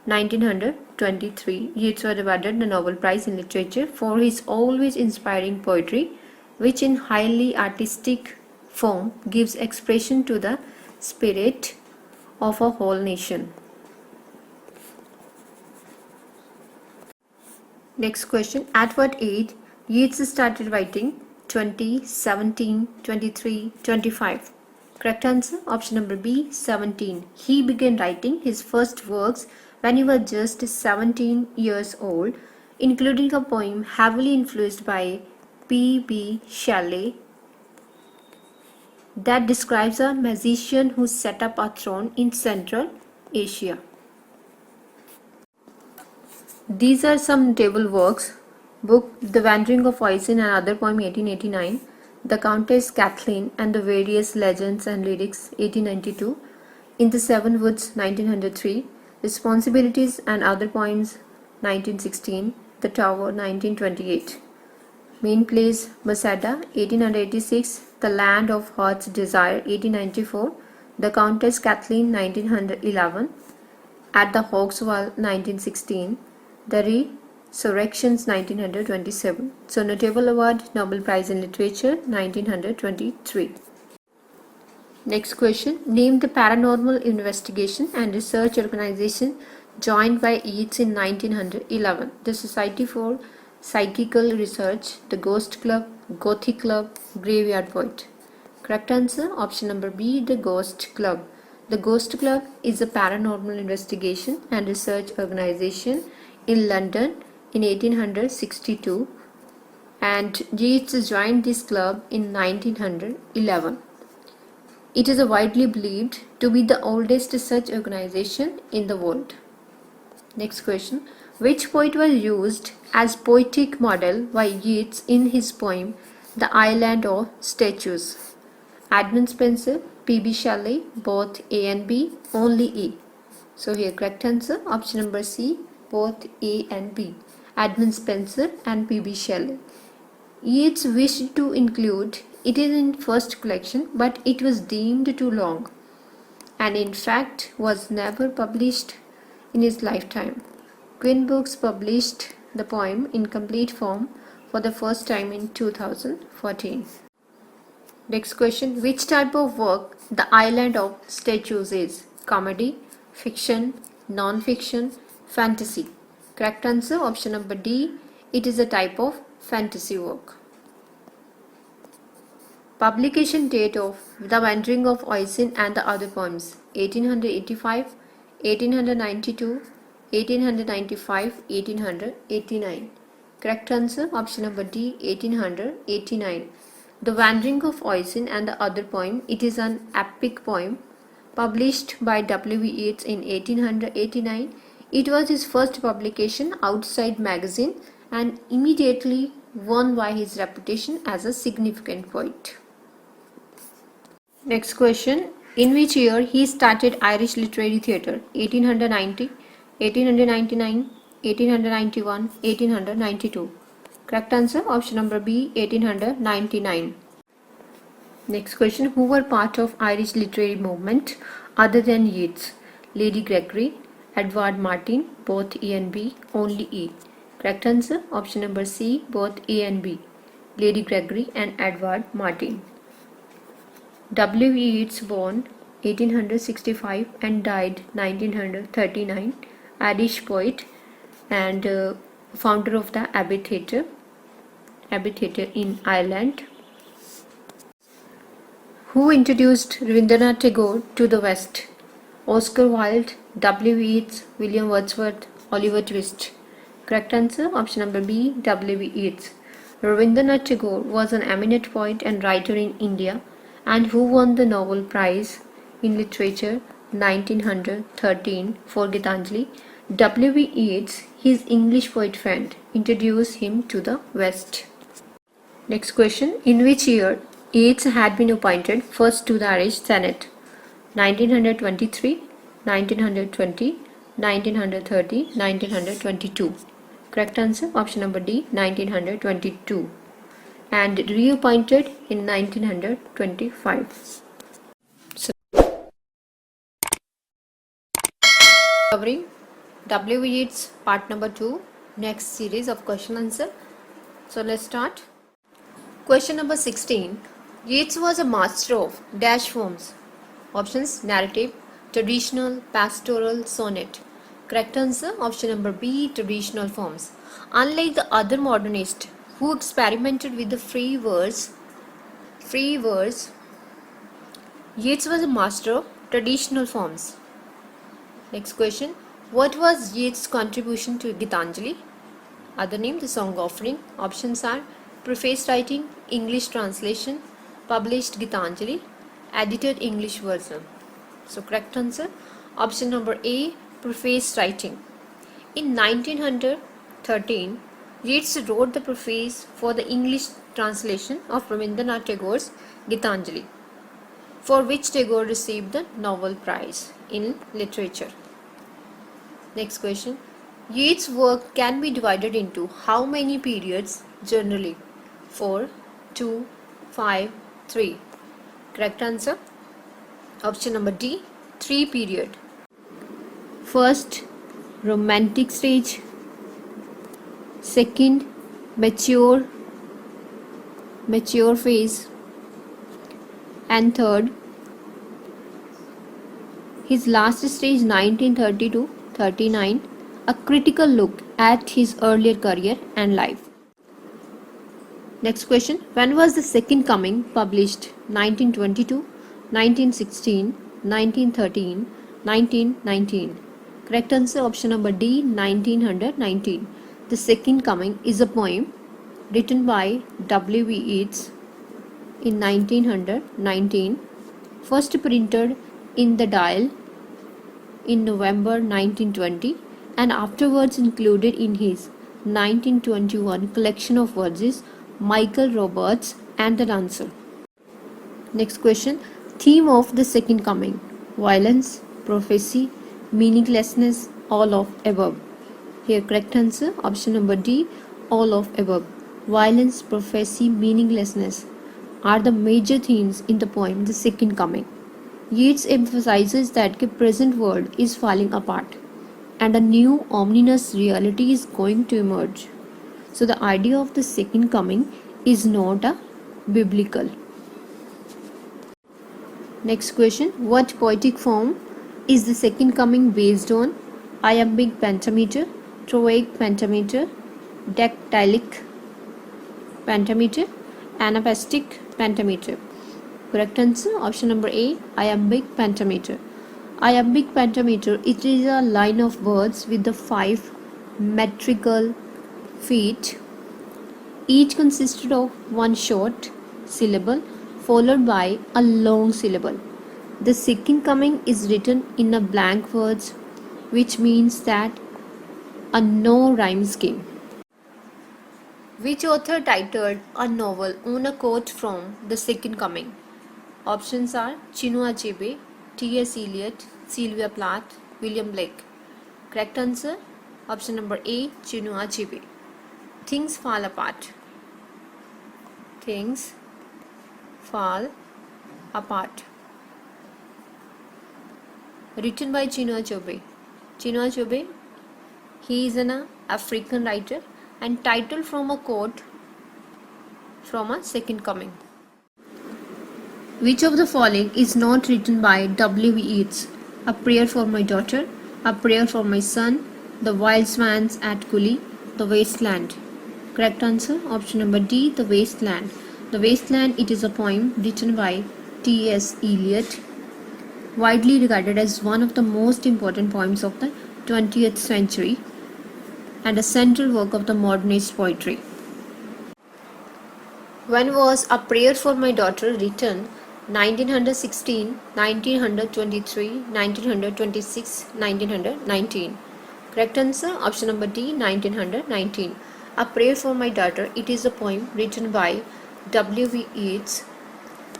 1923, Yeats was awarded the Nobel Prize in Literature for his always inspiring poetry, which in highly artistic form gives expression to the spirit of a whole nation. Next question. At what age Yeats started writing? 20, 17, 23, 25. Correct answer, option number B, 17. He began writing his first works when he was just 17 years old, including a poem heavily influenced by P.B. Shelley that describes a magician who set up a throne in Central Asia. These are some notable works. Book The Wandering of Oisin and Other Poem 1889, The Countess Kathleen and the Various Legends and Lyrics 1892, In the Seven Woods 1903, Responsibilities and Other Poems 1916, The Tower 1928. Main plays Masada 1886, The Land of Heart's Desire 1894, The Countess Kathleen 1911, At the Hawk's Wall 1916, The Resurrections 1927. So notable award, Nobel Prize in Literature 1923. Next question. Name the paranormal investigation and research organization joined by Yeats in 1911. The Society for Psychical Research, the Ghost Club, Gothic Club, Graveyard Poet. Correct answer, option number B, the Ghost Club. The Ghost Club is a paranormal investigation and research organization in London in 1862, and Yeats joined this club in 1911. It is widely believed to be the oldest such organization in the world. Next question. Which poet was used as poetic model by Yeats in his poem The Island of Statues? Edmund Spenser, P.B. Shelley, both A and B, only A. So here correct answer, option number C, both A and B. Edmund Spenser and P.B. Shelley. Yeats wished to include it in first collection, but it was deemed too long and in fact was never published in his lifetime. Queen Books published the poem in complete form for the first time in 2014. Next question, which type of work The Island of Statues is? Comedy, fiction, non-fiction, fantasy. Correct answer option number D. It is a type of fantasy work. Publication date of The Wandering of Oisin and the Other Poems: 1885, 1892, 1895, 1889. Correct answer option number D. 1889. The Wandering of Oisin and the Other Poem. It is an epic poem published by W. Yeats in 1889. It was his first publication outside magazine and immediately won by his reputation as a significant poet. Next question, in which year he started Irish Literary Theatre? 1890, 1899, 1891, 1892. Correct answer option number B. 1899. Next question, who were part of Irish literary movement other than Yeats? Lady Gregory, Edward Martyn, both E and B, only E. Correct answer option number C, both A and B. Lady Gregory and Edward Martyn. W. Yeats born 1865 and died 1939, Irish poet and founder of the Abbey Theatre in Ireland. Who introduced Rabindranath Tagore to the West? Oscar Wilde, W. Yeats, William Wordsworth, Oliver Twist. Correct answer option number B, W. Yeats. Rabindranath Tagore was an eminent poet and writer in India and who won the Nobel Prize in Literature 1913 for Gitanjali. W. Yeats, his English poet friend, introduced him to the West. Next question, in which year Yeats had been appointed first to the Irish Senate? 1923, 1920, 1930, 1922. Correct answer option number D, 1922. And reappointed in 1925. So, covering W. Yeats part number 2, next series of question answer. So let's start. Question number 16. Yeats was a master of dash forms. Options: narrative, traditional, pastoral, sonnet. Correct answer option number B, traditional forms. Unlike the other modernists who experimented with the free verse, Yeats was a master of traditional forms. Next question. What was Yeats' contribution to Gitanjali? Other name, the song offering. Options are preface writing, English translation, published Gitanjali, edited English version. So correct answer option number A, preface writing. In 1913, Yeats wrote the preface for the English translation of Rabindranath Tagore's Gitanjali, for which Tagore received the Nobel Prize in Literature. Next question. Yeats' work can be divided into how many periods generally? 4, 2, 5, 3. Correct answer option number D, 3 period. First, romantic stage. Second, mature phase. And third, his last stage 1930 to 39, a critical look at his earlier career and life. Next question, when was the Second Coming published? 1922, 1916, 1913, 1919. Correct answer option number D, 1919. The Second Coming is a poem written by W. Yeats in 1919, first printed in the Dial in November 1920 and afterwards included in his 1921 collection of verses Michael Roberts and the Dancer. Next question, theme of the Second Coming: violence, prophecy, meaninglessness, all of above. Here correct answer option number D, all of above. Violence, prophecy, meaninglessness are the major themes in the poem The Second Coming. Yeats emphasizes that the present world is falling apart and a new ominous reality is going to emerge. So the idea of the Second Coming is not a biblical. Next question. What poetic form is the second coming based on? Iambic pentameter, trochaic pentameter, dactylic pentameter, anapestic pentameter. Correct answer option number A, iambic pentameter. Iambic pentameter, it is a line of words with the 5 metrical feet, each consisted of one short syllable followed by a long syllable. The second coming is written in a blank words, which means that a no rhyme scheme. Which author titled a novel on a quote from The Second Coming? Options are Chinua Achebe, T.S. Eliot, Sylvia Plath, William Blake. Correct answer option number A, Chinua Achebe. Things fall apart. Things fall apart. Written by Chinua Achebe. Chinua Achebe, he is an African writer and titled from a quote from a Second Coming. Which of the following is not written by W. Yeats? A Prayer for My Daughter, A Prayer for My Son, The Wild Swans at Cooley, The Wasteland. Correct answer option number D, The Wasteland. The Wasteland, it is a poem written by T.S. Eliot, widely regarded as one of the most important poems of the 20th century and a central work of the modernist poetry. When was A Prayer for My Daughter written? 1916, 1923, 1926, 1919. Correct answer option number D, 1919. A Prayer for My Daughter, it is a poem written by W. Yeats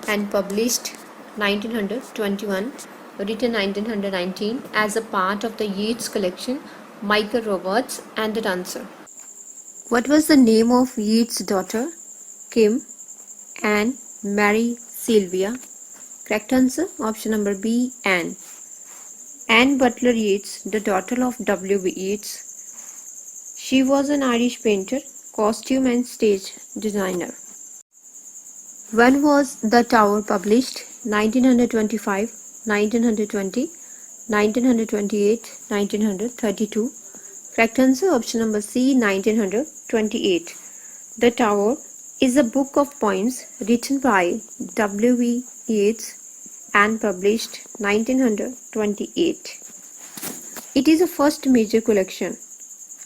and published 1921, written 1919 as a part of the Yeats collection Michael Roberts and the Dancer. What was the name of Yeats' daughter? Kim, Anne, Mary, Sylvia. Correct answer option number B, Anne. Anne Butler Yeats, the daughter of W. Yeats. She was an Irish painter, costume and stage designer. When was The Tower published? 1925, 1920, 1928, 1932. Correct answer option number C, 1928. The Tower is a book of poems written by W. Yeats and published 1928. It is the first major collection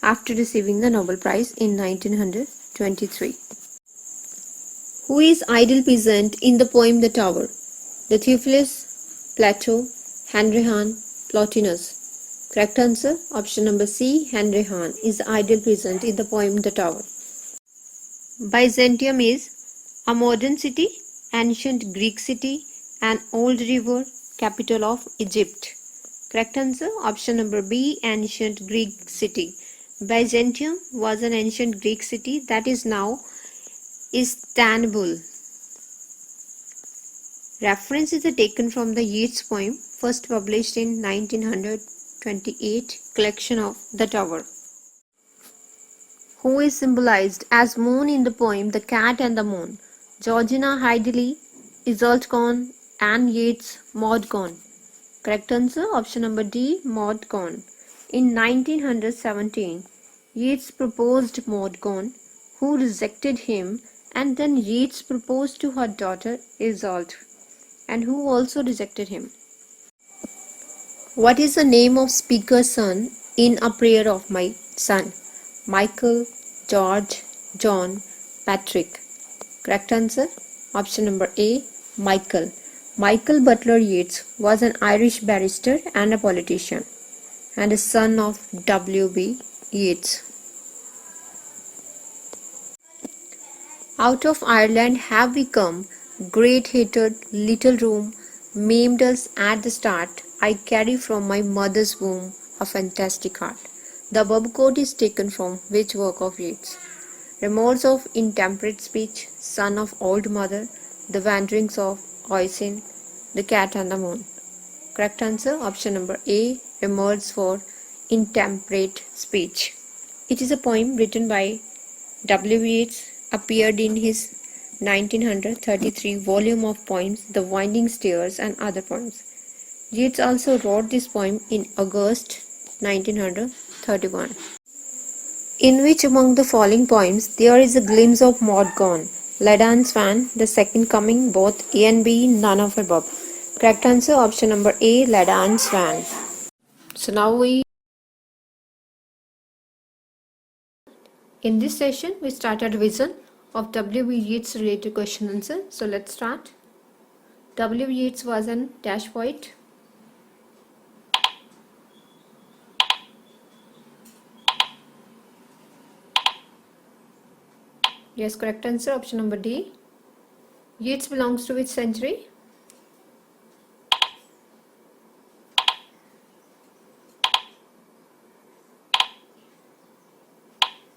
after receiving the Nobel Prize in 1923. Who is idle peasant in the poem The Tower? The Theophilus, Plato, Henry Hahn, Plotinus. Correct answer option number C, Henry Hahn is the idle peasant in the poem The Tower. Byzantium is a modern city, ancient Greek city, an old river, capital of Egypt. Correct answer option number B, ancient Greek city. Byzantium was an ancient Greek city that is now Istanbul. Reference is taken from the Yeats poem, first published in 1928, collection of The Tower. Who is symbolized as moon in the poem The Cat and the Moon? Georgina Heidely, Isolde Kohn, Anne Yeats, Maud Gonne. Correct answer option number D, Maud Gonne. In 1917, Yeats proposed Maud Gonne, who rejected him, and then Yeats proposed to her daughter Isolde, and who also rejected him. What is the name of speaker's son in A Prayer of My Son? Michael, George, John, Patrick. Correct answer option number A, Michael. Michael Butler Yeats was an Irish barrister and a politician, and a son of W.B. Yeats. Out of Ireland have we come, great-hated little room, maimed us at the start. I carry from my mother's womb a fantastic heart. The above quote is taken from which work of Yeats? Remorse of Intemperate Speech, Son of Old Mother, The Wanderings of Oisin, The Cat and the Moon. Correct answer option number A, Remorse for Intemperate Speech. It is a poem written by W. Yeats, appeared in his 1933 volume of poems The Winding Stairs and Other Poems. Yeats also wrote this poem in August 1931. In which among the following poems there is a glimpse of Maud Gonne, Ladan Swan, The Second Coming, both A and B, none of above? Correct answer option number A, Ladan Swan. So now in this session we start a revision of W. Yeats related question answer. So let's start. W. Yeats was an dash poet. Yes, correct answer option number D. Yeats belongs to which century?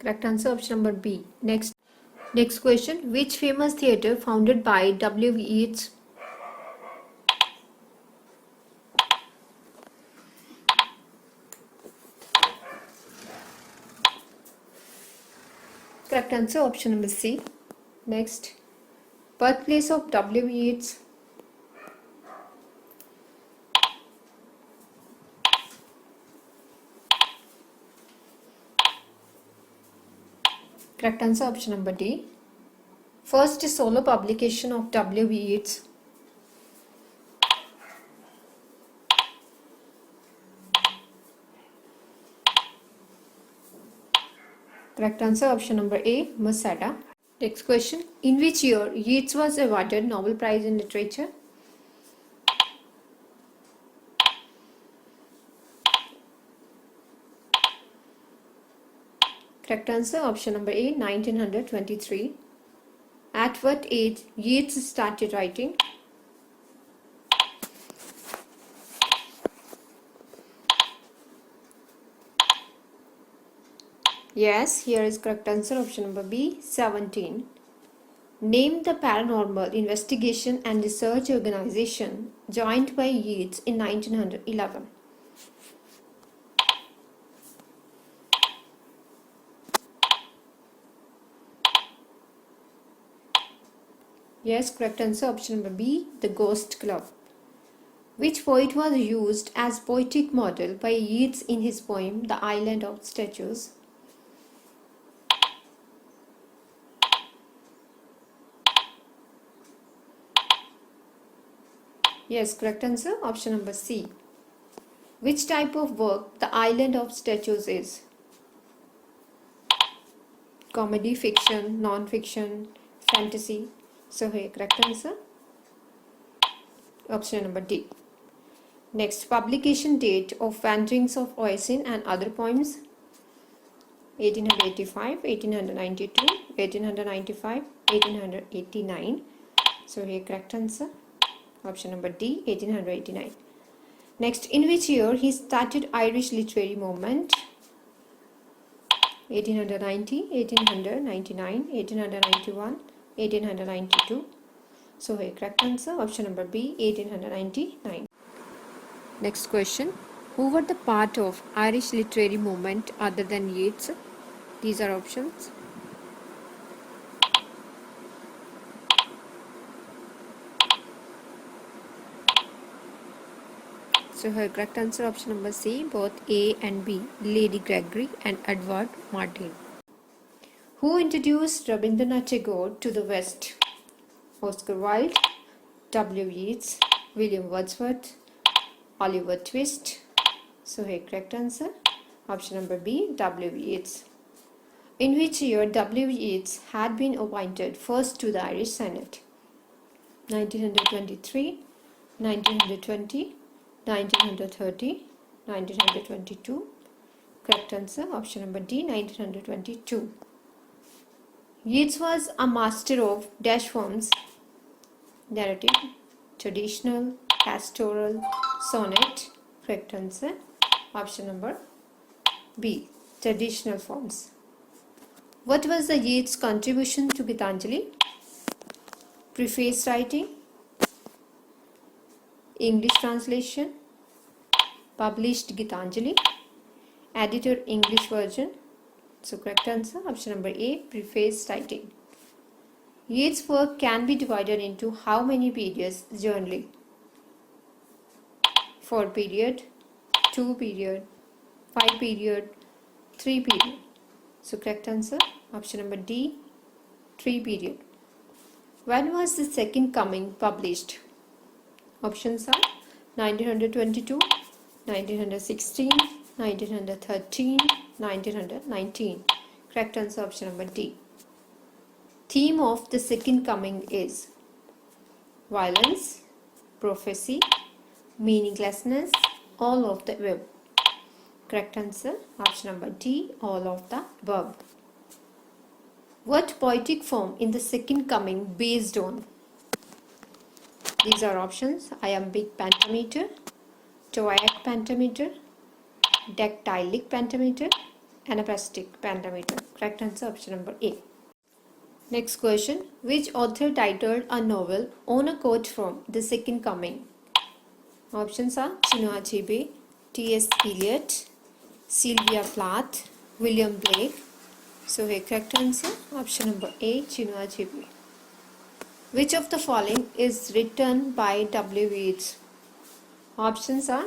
Correct answer option number B. Next question. Which famous theatre founded by W. Yeats? Correct answer option number C. Next, birthplace of W. Yeats. Correct answer option number D. First solo publication of W. Yeats. Correct answer option number A, Masada. Next question. In which year Yeats was awarded Nobel Prize in Literature? Correct answer option number A, 1923. At what age Yeats started writing? Yes, here is correct answer option number B, 17. Name the paranormal investigation and research organization joined by Yeats in 1911. Yes, correct answer option number B, the Ghost Club. Which poet was used as poetic model by Yeats in his poem The Island of Statues? Yes, correct answer option number C. Which type of work The Island of Statues is? Comedy, fiction, non-fiction, fantasy. So here correct answer option number D. Next, publication date of Wanderings of Oisin and Other Poems. 1885, 1892, 1895, 1889. So here correct answer option number D, 1889. Next, in which year he started Irish literary movement? 1890, 1899, 1891, 1892. So here correct answer option number B, 1899. Next question. Who were the part of Irish literary movement other than Yeats? These are options. So her correct answer option number C, both A and B, Lady Gregory and Edward Martin. Who introduced Rabindranath Tagore to the West? Oscar Wilde, W. Yeats, William Wordsworth, Oliver Twist. So here correct answer option number B, W. Yeats. In which year W. Yeats had been appointed first to the Irish Senate? 1923, 1920, 1930, 1922. Correct answer option number D, 1922. Yeats was a master of dash forms: narrative, traditional, pastoral, sonnet. Correct answer option number B, traditional forms. What was the Yeats' contribution to Gitanjali? Preface writing, English translation, published Gitanjali, editor English version. So correct answer option number A, preface writing. Yeats' work can be divided into how many periods generally? 4 period, 2 period, 5 period, 3 period. So correct answer option number D, 3 period. When was the Second Coming published? Options are 1922, 1916, 1913, 1919. Correct answer option number D. Theme of the Second Coming is violence, prophecy, meaninglessness, all of the above. Correct answer option number D, all of the above. What poetic form in the Second Coming based on? These are options: iambic pentameter, toiac pentameter, dactylic pentameter, anapestic pentameter. Correct answer option number A. Next question: which author titled a novel on a quote from the Second Coming? Options are Chinua Achebe, T.S. Eliot, Sylvia Plath, William Blake. So here correct answer option number A, Chinua Achebe. Which of the following is written by W. Yeats? Options are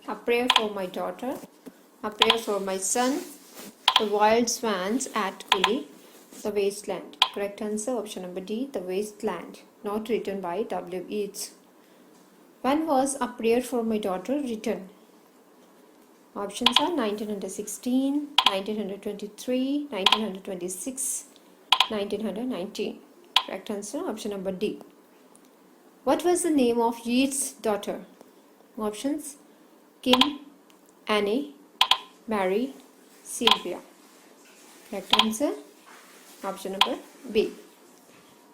A Prayer for My Daughter, A Prayer for My Son, The Wild Swans at Cooley, The Wasteland. Correct answer option number D, The Wasteland, not written by W. Yeats. When was A Prayer for My Daughter written? Options are 1916, 1923, 1926, 1919. Correct answer option number D. What was the name of Yeats' daughter? Options: Kim, Annie, Mary, Sylvia. Correct answer option number B.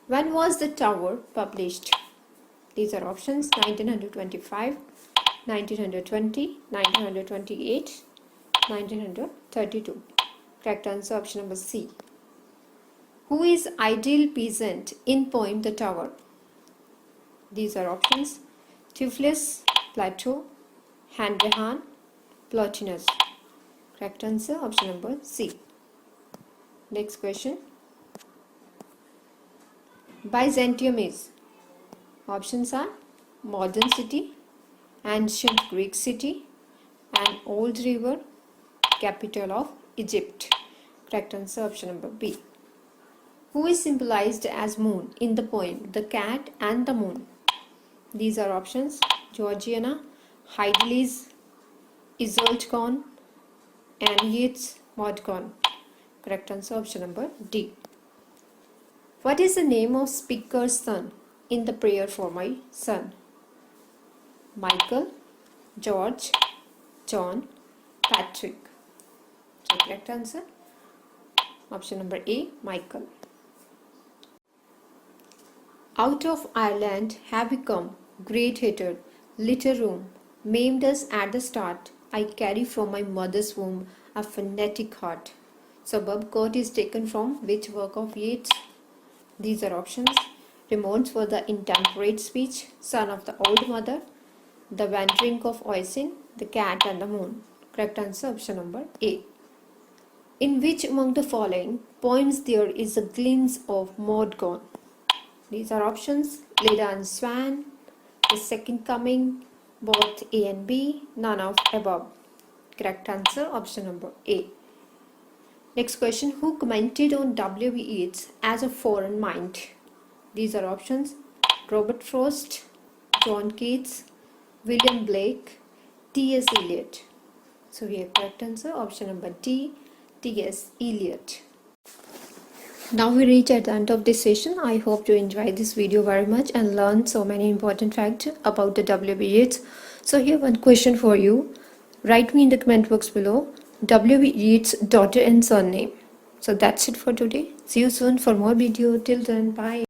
When was The Tower published? These are options: 1925, 1920, 1928, 1932. Correct answer option number C. Who is ideal peasant in poem The Tower? These are options: Theophilus, Plato, Handrihan, Plotinus. Correct answer option number C. Next question. Byzantium is? Options are modern city, ancient Greek city, an old river, capital of Egypt. Correct answer option number B. Who is symbolized as moon in the poem The Cat and the Moon? These are options: Georgiana, Heidelis, Isolde Khan, and Yeats Maudcon. Correct answer option number D. What is the name of speaker's son in The Prayer for My Son? Michael, George, John, Patrick. So correct answer option number A, Michael. Out of Ireland have become great hated, little room, maimed us at the start. I carry from my mother's womb a fanatic heart. Suburb quote is taken from which work of Yeats? These are options: Remorse for the Intemperate Speech, Son of the Old Mother, The Wandering of Oisin, The Cat and the Moon. Correct answer option number A. In which among the following poems there is a glimpse of Maud gone? These are options: Leda and Swan, The Second Coming, both A and B, none of above. Correct answer option number A. Next question. Who commented on W. Yeats as a foreign mind? These are options: Robert Frost, John Keats, William Blake, T.S. Eliot. So here correct answer option number D, T.S. Eliot. Now we reach at the end of this session. I hope you enjoyed this video very much and learned so many important facts about the W. Yeats. So here one question for you. Write me in the comment box below W. Yeats' daughter and surname. So that's it for today. See you soon for more video. Till then, bye.